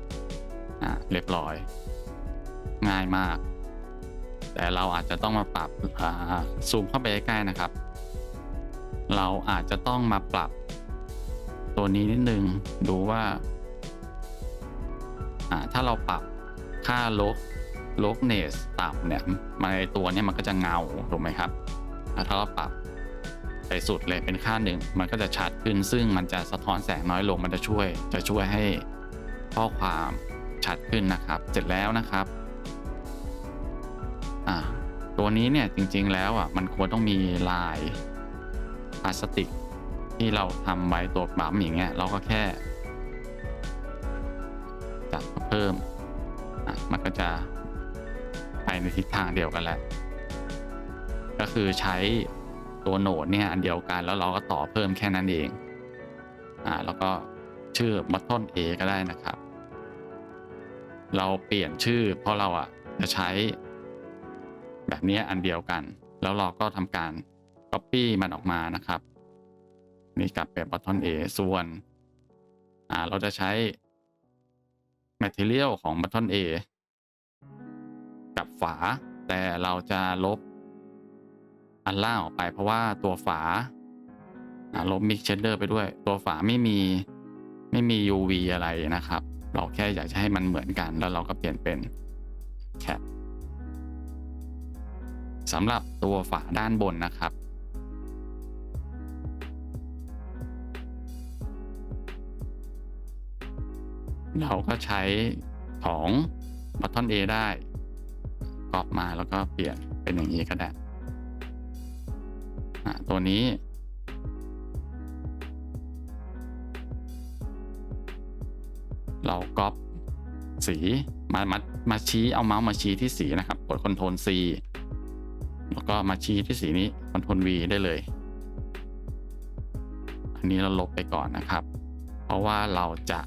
เรียบร้อยง่ายมากแต่เราอาจจะต้องมาปรับซูมเข้าไปใกล้ๆนะครับเราอาจจะต้องมาปรับตัวนี้นิดนึงดูว่าถ้าเราปรับค่าLogness ต่ำเนี่ยในตัวนี้มันก็จะเงาถูกไหมครับถ้าเราปรับไปสุดเลยเป็นค่า1มันก็จะชัดขึ้นซึ่งมันจะสะท้อนแสงน้อยลงมันจะช่วยให้ข้อความชัดขึ้นนะครับเสร็จแล้วนะครับตัวนี้เนี่ยจริงๆแล้วมันควรต้องมีลายพลาสติกที่เราทำไว้ตัวบั๊มอย่างเงี้ยเราก็แค่จัดมาเพิ่มมันก็จะไปในทิศทางเดียวกันแหละก็คือใช้ตัวโหนดเนี่ยอันเดียวกันแล้วเราก็ต่อเพิ่มแค่นั้นเองแล้วก็ชื่อ button A ก็ได้นะครับเราเปลี่ยนชื่อเพราะเราจะใช้แบบนี้อันเดียวกันแล้วเราก็ทำการ copy มันออกมานะครับนี่กลับเป็น button A ส่วนเราจะใช้ material ของ button A กับฝาแต่เราจะลบอันล่างออกไปเพราะว่าตัวฝาลบ mix shader ไปด้วยตัวฝาไม่มี UV อะไรนะครับเราแค่อยากจะให้มันเหมือนกันแล้วเราก็เปลี่ยนเป็น cap สำหรับตัวฝาด้านบนนะครับเราก็ใช้ของ button A ได้ก๊อปมาแล้วก็เปลี่ยนเป็นอย่างนี้ก็ได้ตัวนี้เราก๊อปสีมาชี้เอาเมาส์มาชี้ที่สีนะครับกด Ctrl C แล้วก็มาชี้ที่สีนี้ Ctrl V ได้เลยอันนี้เราลบไปก่อนนะครับเพราะว่าเราจะ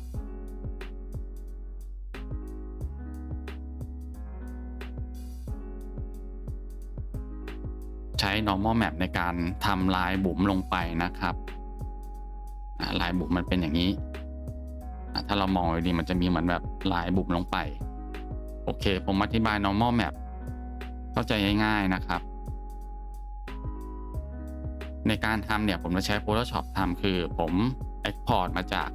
ใช้ normal map ในการทำลายบุ๋มลงไปนะครับลายบุ๋มมันเป็นอย่างนี้ ถ้าเรามองดีมันจะมีเหมือนแบบลายบุ๋มลงไปโอเคผมอธิบาย normal map เข้าใจง่ายๆนะครับในการทำเนี่ยผมจะใช้ Photoshop ทำคือผม Export มาจาก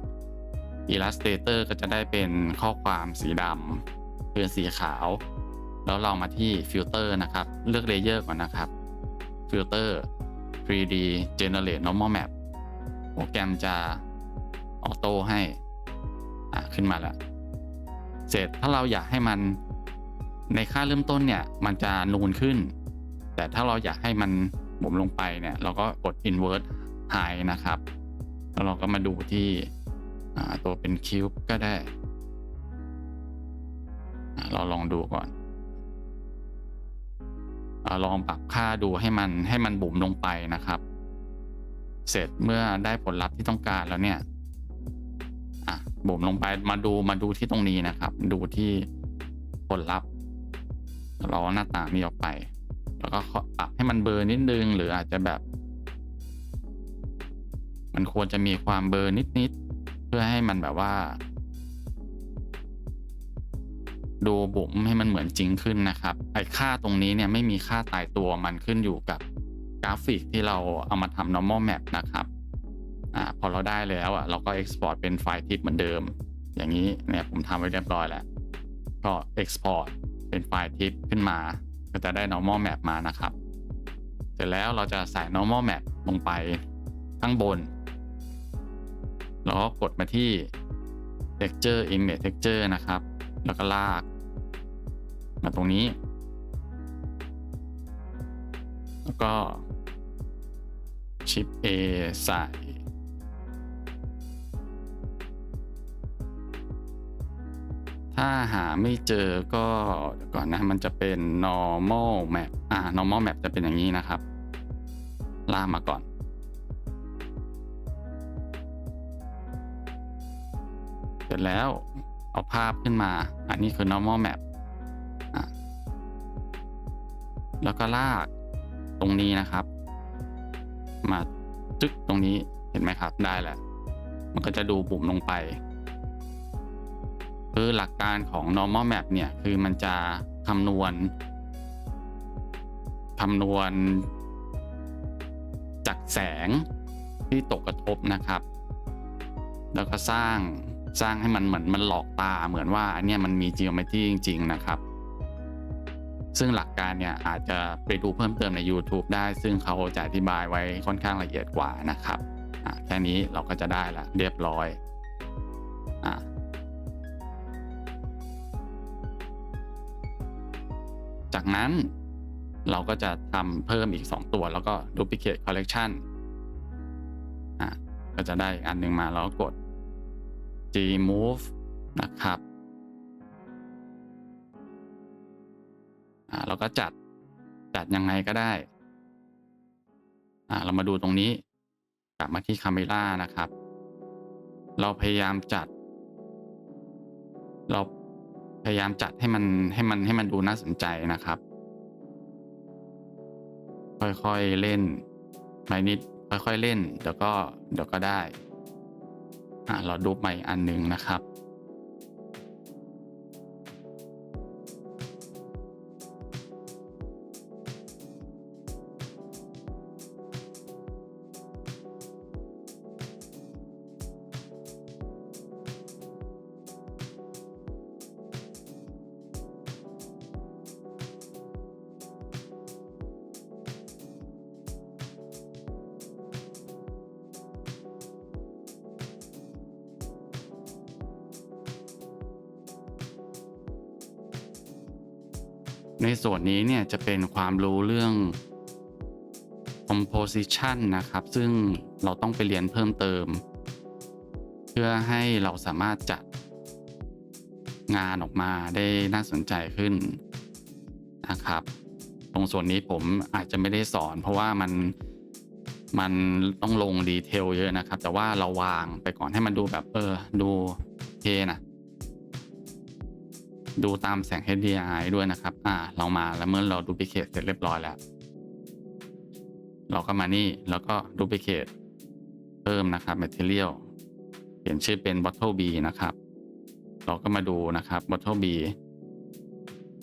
Illustrator ก็จะได้เป็นข้อความสีดำเป็นสีขาวแล้วเรามาที่ Filter นะครับเลือก Layer ก่อนนะครับ Filter 3D Generate Normal Map โปรแกรมจะออโต้ให้ขึ้นมาแล้วเสร็จถ้าเราอยากให้มันในค่าเริ่มต้นเนี่ยมันจะนูนขึ้นแต่ถ้าเราอยากให้มันบุ๋มลงไปเนี่ยเราก็กด invert high นะครับแล้วเราก็มาดูที่ตัวเป็นคิวบ์ก็ได้เราลองดูก่อนลองปรับค่าดูให้มันบุ๋มลงไปนะครับเสร็จเมื่อได้ผลลัพธ์ที่ต้องการแล้วเนี่ยบุ๋มลงไปมาดูที่ตรงนี้นะครับดูที่ผลลัพธ์เราหน้าต่างนี้ออกไปแล้วก็ปรับให้มันเบลอนิดนึงหรืออาจจะแบบมันควรจะมีความเบลอนิดเพื่อให้มันแบบว่าดูบุ๋มให้มันเหมือนจริงขึ้นนะครับไอ้ค่าตรงนี้เนี่ยไม่มีค่าตายตัวมันขึ้นอยู่กับกราฟิกที่เราเอามาทำ normal map นะครับพอเราได้แล้วเราก็ export เป็นไฟล์ TIFF เหมือนเดิมอย่างนี้เนี่ยผมทำไว้เรียบร้อยแล้วก็ export เป็นไฟล์ TIFF ขึ้นมาก็จะได้ normal map มานะครับเสร็จแล้วเราจะใส่ normal map ลงไปข้างบนแล้วก็กดมาที่ texture image texture นะครับแล้วก็ลากมาตรงนี้แล้วก็ Shift A ใส่ถ้าหาไม่เจอก็เดี๋ยวก่อนนะมันจะเป็น normal map normal map จะเป็นอย่างนี้นะครับลากมาก่อนเสร็จแล้วเอาภาพขึ้นมาอันนี้คือ normal map แล้วก็ลากตรงนี้นะครับมาจึ๊กตรงนี้เห็นไหมครับได้แหละมันก็จะดูบุ๋มลงไปคือหลักการของ normal map เนี่ยคือมันจะคำนวณจากแสงที่ตกกระทบนะครับแล้วก็สร้างให้มันเหมือนมันหลอกตาเหมือนว่าอันนี้มันมี geometry จริงๆนะครับซึ่งหลักการเนี่ยอาจจะไปดูเพิ่มเติมใน YouTube ได้ซึ่งเขาจะอธิบายไว้ค่อนข้างละเอียดกว่านะครับแค่นี้เราก็จะได้ละเรียบร้อยจากนั้นเราก็จะทำเพิ่มอีก2ตัวแล้วก็ duplicate collection ก็จะได้อีกอันหนึ่งมาแล้วก็กด Gmove นะครับเราก็จัดยังไงก็ได้เรามาดูตรงนี้กลับมาที่ Camera นะครับเราพยายามจัดให้มันดูน่าสนใจนะครับค่อยๆเล่นไปนิดค่อยๆเล่นเดี๋ยวก็ได้เราดูใหม่อันหนึ่งนะครับในส่วนนี้เนี่ยจะเป็นความรู้เรื่อง composition นะครับซึ่งเราต้องไปเรียนเพิ่มเติมเพื่อให้เราสามารถจัดงานออกมาได้น่าสนใจขึ้นนะครับตรงส่วนนี้ผมอาจจะไม่ได้สอนเพราะว่ามันต้องลงดีเทลเยอะนะครับแต่ว่าเราวางไปก่อนให้มันดูแบบดูโอเคนะดูตามแสง HDRI ด้วยนะครับเรามาแล้วเมื่อเราดูพิเคทเสร็จเรียบร้อยแล้วเราก็มานี่แล้วก็ดูพิเคทเพิ่มนะครับ Material เปลี่ยนชื่อเป็น Bottle B นะครับเราก็มาดูนะครับ Bottle B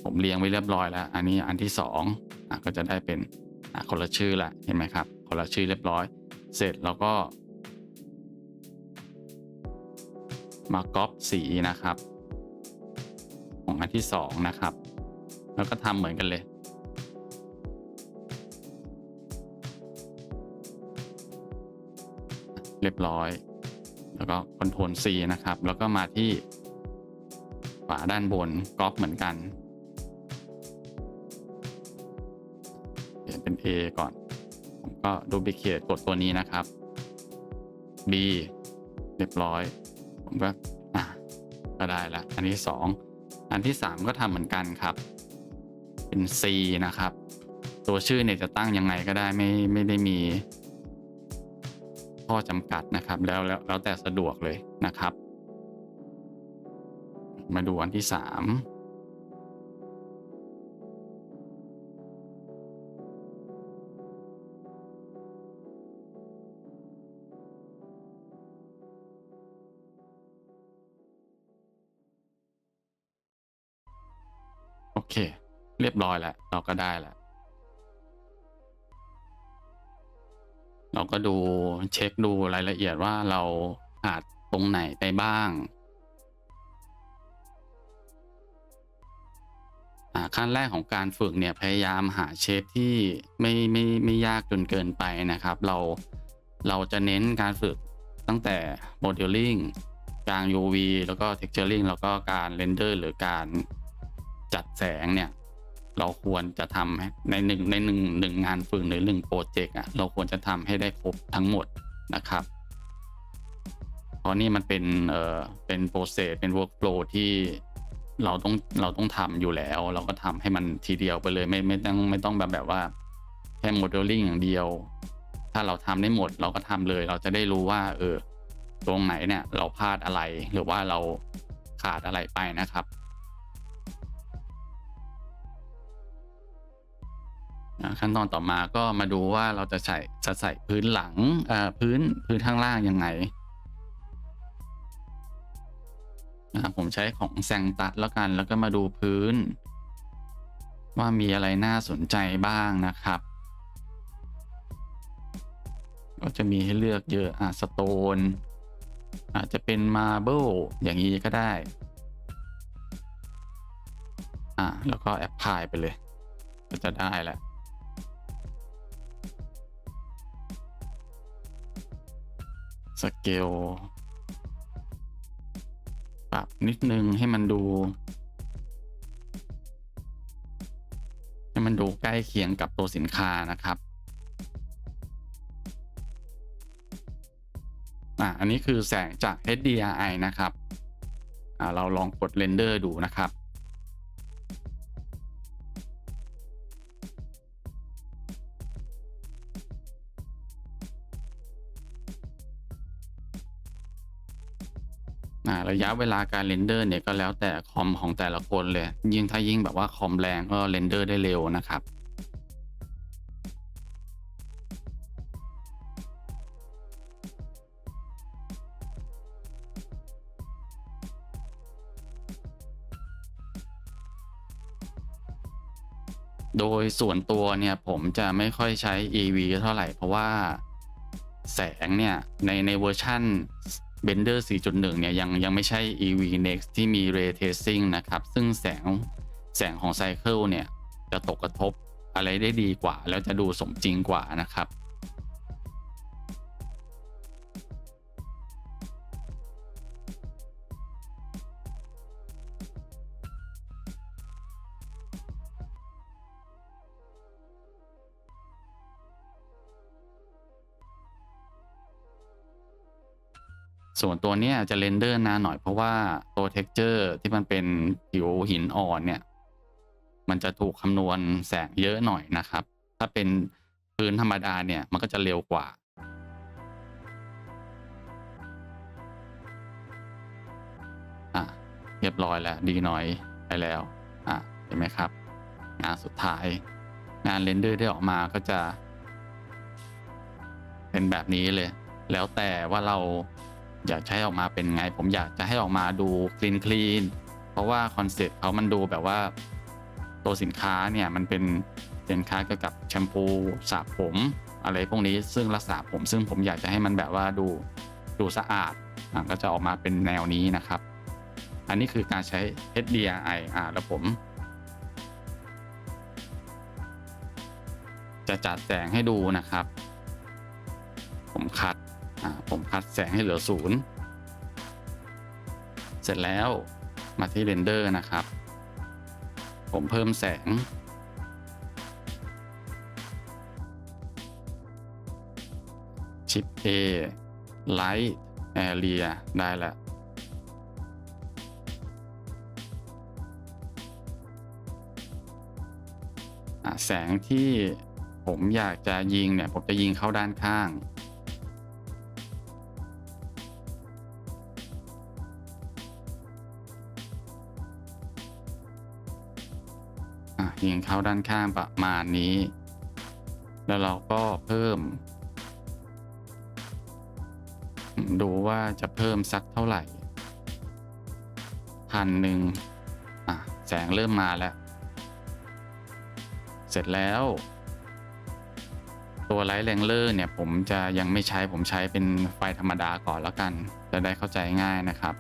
ผมเรียงไว้เรียบร้อยแล้วอันนี้อันที่2ก็จะได้เป็นคนละชื่อละเห็นไหมครับคนละชื่อเรียบร้อยเสร็จเราก็มาก๊อปสีนะครับของอันที่2นะครับแล้วก็ทำเหมือนกันเลยเรียบร้อยแล้วก็ Ctrl C นะครับแล้วก็มาที่ฝาด้านบนก๊อปเหมือนกันเปลี่ยนเป็น A ก่อนผมก็ Duplicate กดตัวนี้นะครับ B เรียบร้อยผมก็ได้ละอันที่2อันที่3ก็ทำเหมือนกันครับเป็น C นะครับตัวชื่อเนี่ยจะตั้งยังไงก็ได้ไม่ได้มีข้อจำกัดนะครับแล้วแต่สะดวกเลยนะครับมาดูอันที่3โอเคเรียบร้อยแล้วเราก็ได้แล้วเราก็ดูเช็คดูรายละเอียดว่าเราขาดตรงไหนไปบ้างขั้นแรกของการฝึกเนี่ยพยายามหาเชฟที่ไม่ยากจนเกินไปนะครับเราจะเน้นการฝึกตั้งแต่ modeling กลาง UV แล้วก็ texturing แล้วก็การ render หรือการจัดแสงเนี่ยเราควรจะทำในหนึ่งงานฝึกหรือ1โปรเจกต์เราควรจะทำให้ได้ครบทั้งหมดนะครับเพราะนี่มันเป็นโปรเซสเป็น workflow ที่เราต้องทำอยู่แล้วเราก็ทำให้มันทีเดียวไปเลยไม่ต้องแบบว่าแค่ modeling อย่างเดียวถ้าเราทำได้หมดเราก็ทำเลยเราจะได้รู้ว่าตรงไหนเนี่ยเราพลาดอะไรหรือว่าเราขาดอะไรไปนะครับขั้นตอนต่อมาก็มาดูว่าเราจะใส่พื้นหลังพื้นข้างล่างยังไงผมใช้ของแซงตัดแล้วกันแล้วก็มาดูพื้นว่ามีอะไรน่าสนใจบ้างนะครับก็จะมีให้เลือกเยอะสโตนอาจจะเป็นมาร์เบิลอย่างนี้ก็ได้แล้วก็แอปพลายไปเลยก็จะได้แหละสเกลปรับนิดนึงให้มันดูใกล้เคียงกับตัวสินค้านะครับอันนี้คือแสงจาก HDRI นะครับเราลองกดเรนเดอร์ดูนะครับระยะเวลาการเรนเดอร์เนี่ยก็แล้วแต่คอมของแต่ละคนเลยถ้ายิ่งแบบว่าคอมแรงก็เรนเดอร์ได้เร็วนะครับโดยส่วนตัวเนี่ยผมจะไม่ค่อยใช้ EV เท่าไหร่เพราะว่าแสงเนี่ยในเวอร์ชันBlender 4.1 เนี่ยยังไม่ใช่ EV Next ที่มี Ray Tracing นะครับซึ่งแสงของ Cycle เนี่ยจะตกกระทบอะไรได้ดีกว่าแล้วจะดูสมจริงกว่านะครับส่วนตัวเนี้ยจะเรนเดอร์นานหน่อยเพราะว่าตัว texture ที่มันเป็นผิวหินอ่อนเนี่ยมันจะถูกคำนวณแสงเยอะหน่อยนะครับถ้าเป็นพื้นธรรมดาเนี่ยมันก็จะเร็วกว่าเรียบร้อยแล้วดีหน่อยไปแล้วเห็นไหมครับงานสุดท้ายงานเรนเดอร์ที่ออกมาก็จะเป็นแบบนี้เลยแล้วแต่ว่าเรา อยากจะให้ออกมาเป็นไงผมอยากจะให้ออกมาดูคลีนเพราะว่าคอนเซ็ปต์เขามันดูแบบว่าตัวสินค้าเนี่ยมันเป็นสินค้าเกี่ยวกับแชมพูสระผมอะไรพวกนี้ซึ่งรักษาผมซึ่งผมอยากจะให้มันแบบว่าดูสะอาดก็จะออกมาเป็นแนวนี้นะครับอันนี้คือการใช้ HDRI แล้วผมจะจัดแสงให้ดูนะครับผมคัดแสงให้เหลือ0เสร็จแล้วมาที่เรนเดอร์นะครับผมเพิ่มแสงชิป A Light Area ได้แล้วแสงที่ผมอยากจะยิงเนี่ยผมจะยิงเข้าด้านข้างยิงเข้าด้านข้างประมาณนี้แล้วเราก็เพิ่มดูว่าจะเพิ่มสักเท่าไหร่1,000แสงเริ่มมาแล้วเสร็จแล้วตัวไลท์แรงเลอร์เนี่ยผมจะยังไม่ใช้ผมใช้เป็นไฟธรรมดาก่อนแล้วกันจะได้เข้าใจง่ายนะครับ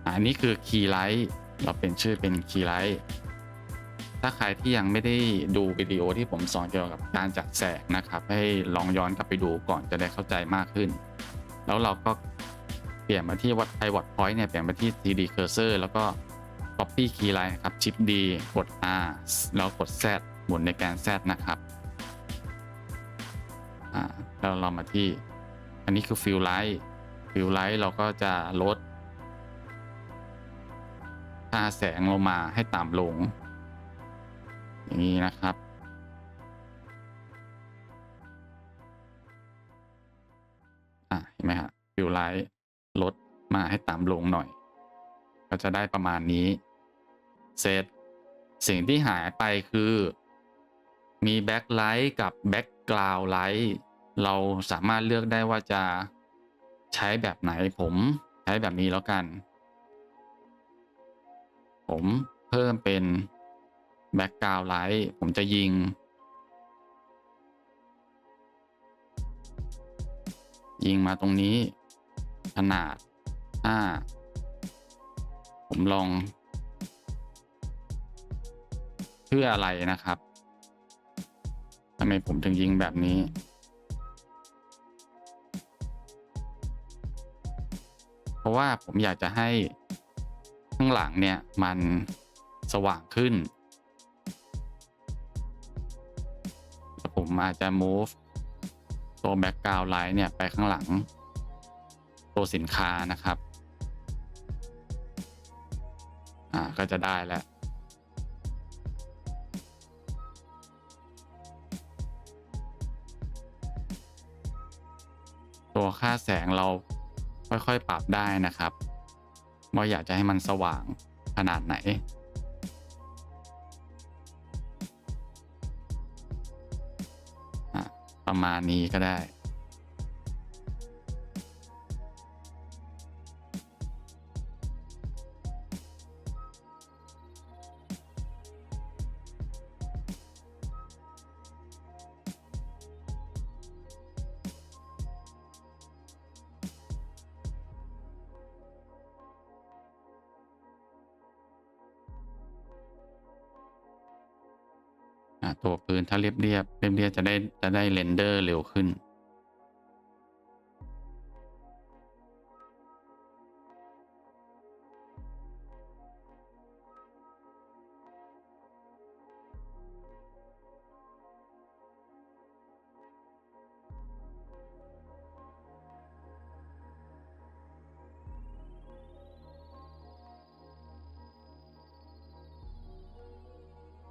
อันนี้คือคีย์ไลท์เราเป็นชื่อเป็นคีย์ไลท์ถ้าใครที่ยังไม่ได้ดูวิดีโอที่ผมสอนเกี่ยวกับการจัดแสงนะครับให้ลองย้อนกลับไปดูก่อนจะได้เข้าใจมากขึ้นแล้วเราก็เปลี่ยนมาที่วัด pivot point เนี่ยเปลี่ยนมาที่ 3D cursor แล้วก็ copy key line นะครับ shift D กด R แล้วกด Z หมุนในแกน Z นะครับแล้วเรามาที่อันนี้คือ fill light เราก็จะลดค่าแสงลงมาให้ต่ำลงอย่างนี้นะครับเห็นไหมครับฟิลไลท์ลดมาให้ต่ำลงหน่อยก็จะได้ประมาณนี้เสร็จสิ่งที่หายไปคือมีแบ็คไลท์กับแบ็คกราวด์ไลท์เราสามารถเลือกได้ว่าจะใช้แบบไหนผมใช้แบบนี้แล้วกันผมเพิ่มเป็นแบ็คกราวด์ไลท์ผมจะยิงมาตรงนี้ขนาดผมลองเพื่ออะไรนะครับทำไมผมถึงยิงแบบนี้เพราะว่าผมอยากจะให้ข้างหลังเนี่ยมันสว่างขึ้นผมอาจจะ move ตัว background light เนี่ยไปข้างหลังตัวสินค้านะครับก็จะได้แล้วตัวค่าแสงเราค่อยๆปรับได้นะครับว่าอยากจะให้มันสว่างขนาดไหนประมาณนี้ก็ได้ตัวพื้นถ้าเรียบจะได้เรนเดอร์เร็วขึ้น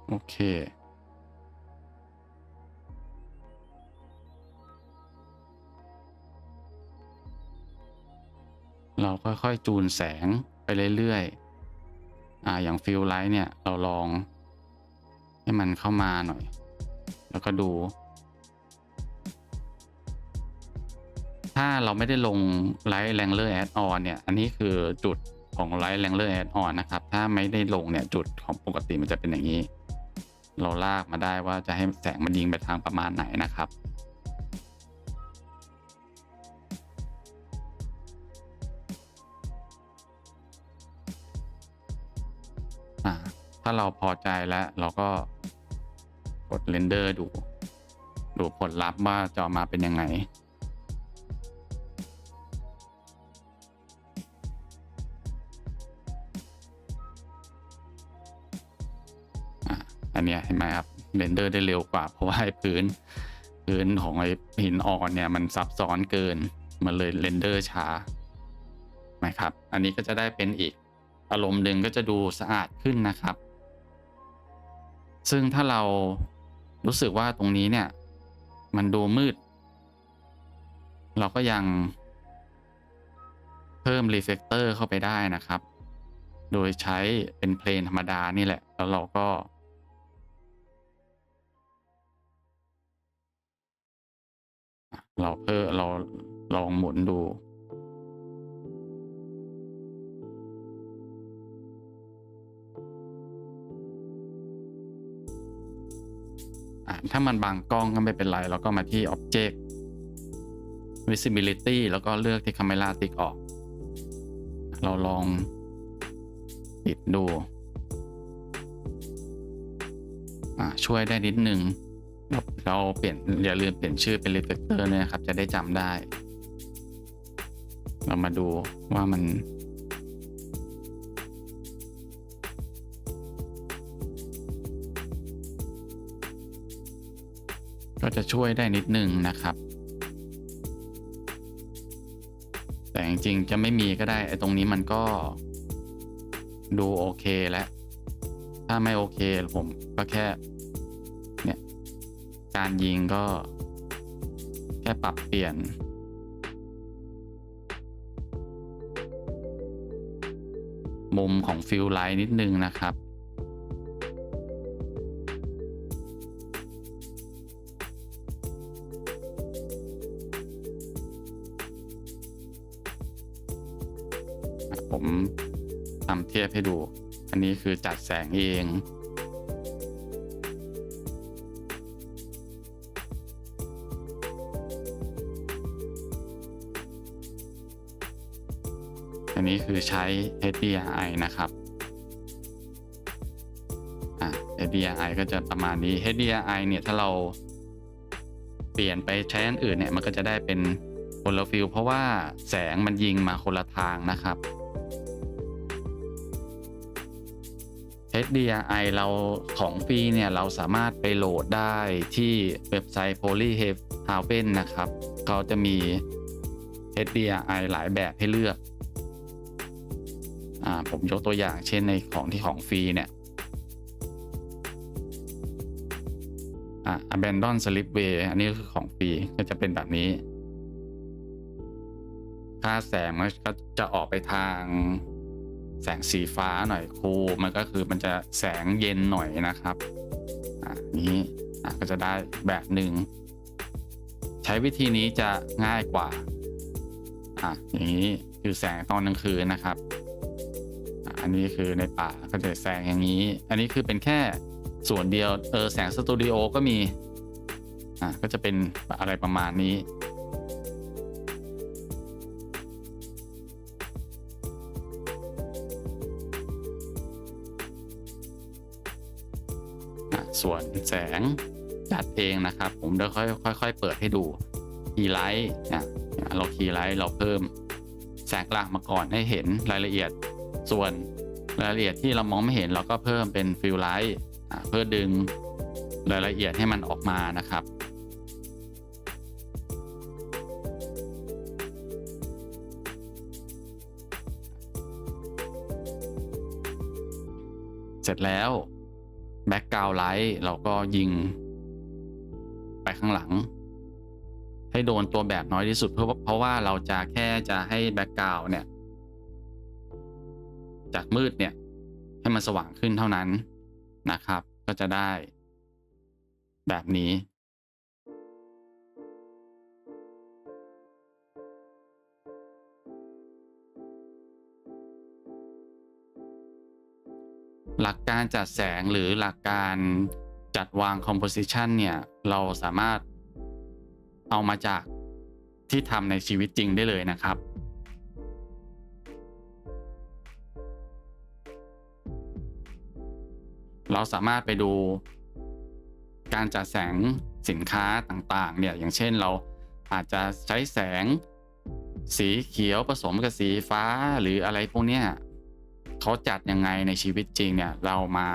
โอเคเราค่อยๆจูนแสงไปเรื่อยๆอย่างฟิลไลท์เนี่ยเราลองให้มันเข้ามาหน่อยแล้วก็ดู ถ้าเราไม่ได้ลง Light Wrangler Add-on เนี่ยอันนี้คือจุดของ Light Wrangler Add-on นะครับถ้าไม่ได้ลงเนี่ยจุดของปกติมันจะเป็นอย่างนี้เราลากมาได้ว่าจะให้แสงมันยิงไปทางประมาณไหนนะครับถ้าเราพอใจแล้วเราก็กด Render ดูผลลัพธ์ว่าจะออกมาเป็นยังไงอันนี้เห็นไหมครับเรนเดอร์ได้เร็วกว่าเพราะว่าพื้นของไอ้หินอ่อนเนี่ยมันซับซ้อนเกินมันเลยเรนเดอร์ช้านะครับอันนี้ก็จะได้เป็นอีกอารมณ์หนึ่งก็จะดูสะอาดขึ้นนะครับซึ่งถ้าเรารู้สึกว่าตรงนี้เนี่ยมันดูมืดเราก็ยังเพิ่มรีเฟกเตอร์เข้าไปได้นะครับโดยใช้เป็นเพลนธรรมดานี่แหละแล้วเราก็เราลองหมุนดูถ้ามันบางกล้องก็ไม่เป็นไรเราก็มาที่ Object Visibility แล้วก็เลือกที่ Camera Tick ออกเราลองปิดดูช่วยได้นิดนึงเราอย่าลืมเปลี่ยนชื่อเป็น Reflector เนี่ยครับจะได้จำได้ เรามาดูว่ามันก็จะช่วยได้นิดนึงนะครับแต่จริงๆจะไม่มีก็ได้ไอ้ตรงนี้มันก็ดูโอเคแล้วถ้าไม่โอเคผมก็แค่เนี่ยการยิงก็แค่ปรับเปลี่ยนมุมของฟิลไลท์นิดนึงนะครับผมทำเทียบให้ดูอันนี้คือจัดแสงเองอันนี้คือใช้ HDRI นะครับHDRI ก็จะประมาณนี้ HDRI เนี่ยถ้าเราเปลี่ยนไปใช้อันอื่นเนี่ยมันก็จะได้เป็นคนละฟิลเพราะว่าแสงมันยิงมาคนละทางนะครับ HDRI เราของฟรีเนี่ยเราสามารถไปโหลดได้ที่เว็บไซต์ Polyhaven นะครับเขาจะมี HDRI หลายแบบให้เลือกผมยกตัวอย่างเช่นในของฟรีเนี่ย Abandon Slipway อันนี้คือของฟรีก็จะเป็นแบบนี้ค่าแสงมันก็จะออกไปทางแสงสีฟ้าหน่อยคูลมันก็คือมันจะแสงเย็นหน่อยนะครับนี้ก็จะได้แบบหนึ่งใช้วิธีนี้จะง่ายกว่าอย่างนี้คือแสงตอนกลางคืนนะครับอันนี้คือในป่าก็จะแสงอย่างนี้อันนี้คือเป็นแค่ส่วนเดียวแสงสตูดิโอก็มีก็จะเป็นอะไรประมาณนี้ส่วนแสงจัดเองนะครับผมจะค่อยเปิดให้ดูคีย์ไลท์เราคีย์ไลท์เราเพิ่มแสงหลักมาก่อนให้เห็นรายละเอียดส่วนรายละเอียดที่เรามองไม่เห็นเราก็เพิ่มเป็นฟิลไลท์เพื่อดึงรายละเอียดให้มันออกมานะครับเสร็จแล้วแบ็กกราวด์ไลท์เราก็ยิงไปข้างหลังให้โดนตัวแบบน้อยที่สุดเพราะว่าเราจะแค่จะให้แบ็กกราวด์เนี่ยจากมืดเนี่ยให้มันสว่างขึ้นเท่านั้นนะครับก็จะได้แบบนี้ หลักการจัดแสงหรือหลักการจัดวาง composition เนี่ยเราสามารถเอามาจากที่ทำในชีวิตจริงได้เลยนะครับ เราสามารถไปดูการจัดแสงสินค้าต่างๆเนี่ยอย่างเช่นเราอาจจะใช้แสงสีเขียวผสมกับสีฟ้าหรืออะไรพวกเนี้ยเขาจัดยังไงในชีวิตจริงเนี่ยเรามา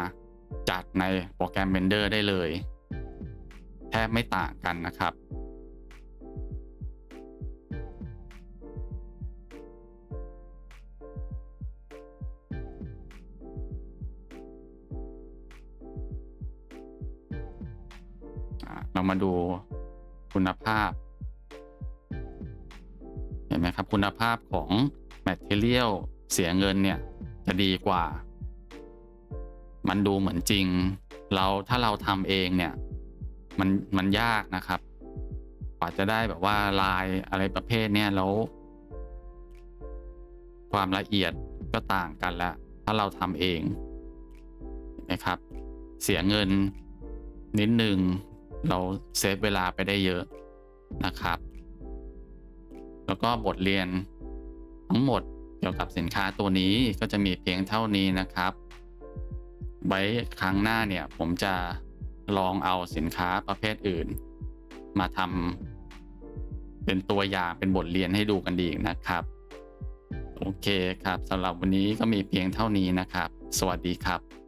จัดในโปรแกรม Blender ได้เลยแทบไม่ต่างกันนะครับเรามาดูคุณภาพเห็นไหมครับคุณภาพของ Material เสียเงินเนี่ยจะดีกว่ามันดูเหมือนจริงถ้าเราทำเองเนี่ยมันยากนะครับกว่าจะได้แบบว่าลายอะไรประเภทเนี้ยแล้วความละเอียดก็ต่างกันแล้วถ้าเราทำเองเห็นไหมครับเสียเงินนิดนึงเราเซฟเวลาไปได้เยอะนะครับแล้วก็บทเรียนทั้งหมดเกี่ยวกับสินค้าตัวนี้ก็จะมีเพียงเท่านี้นะครับไว้ครั้งหน้าเนี่ยผมจะลองเอาสินค้าประเภทอื่นมาทำเป็นตัวอย่างเป็นบทเรียนให้ดูกันดีนะครับโอเคครับสำหรับวันนี้ก็มีเพียงเท่านี้นะครับสวัสดีครับ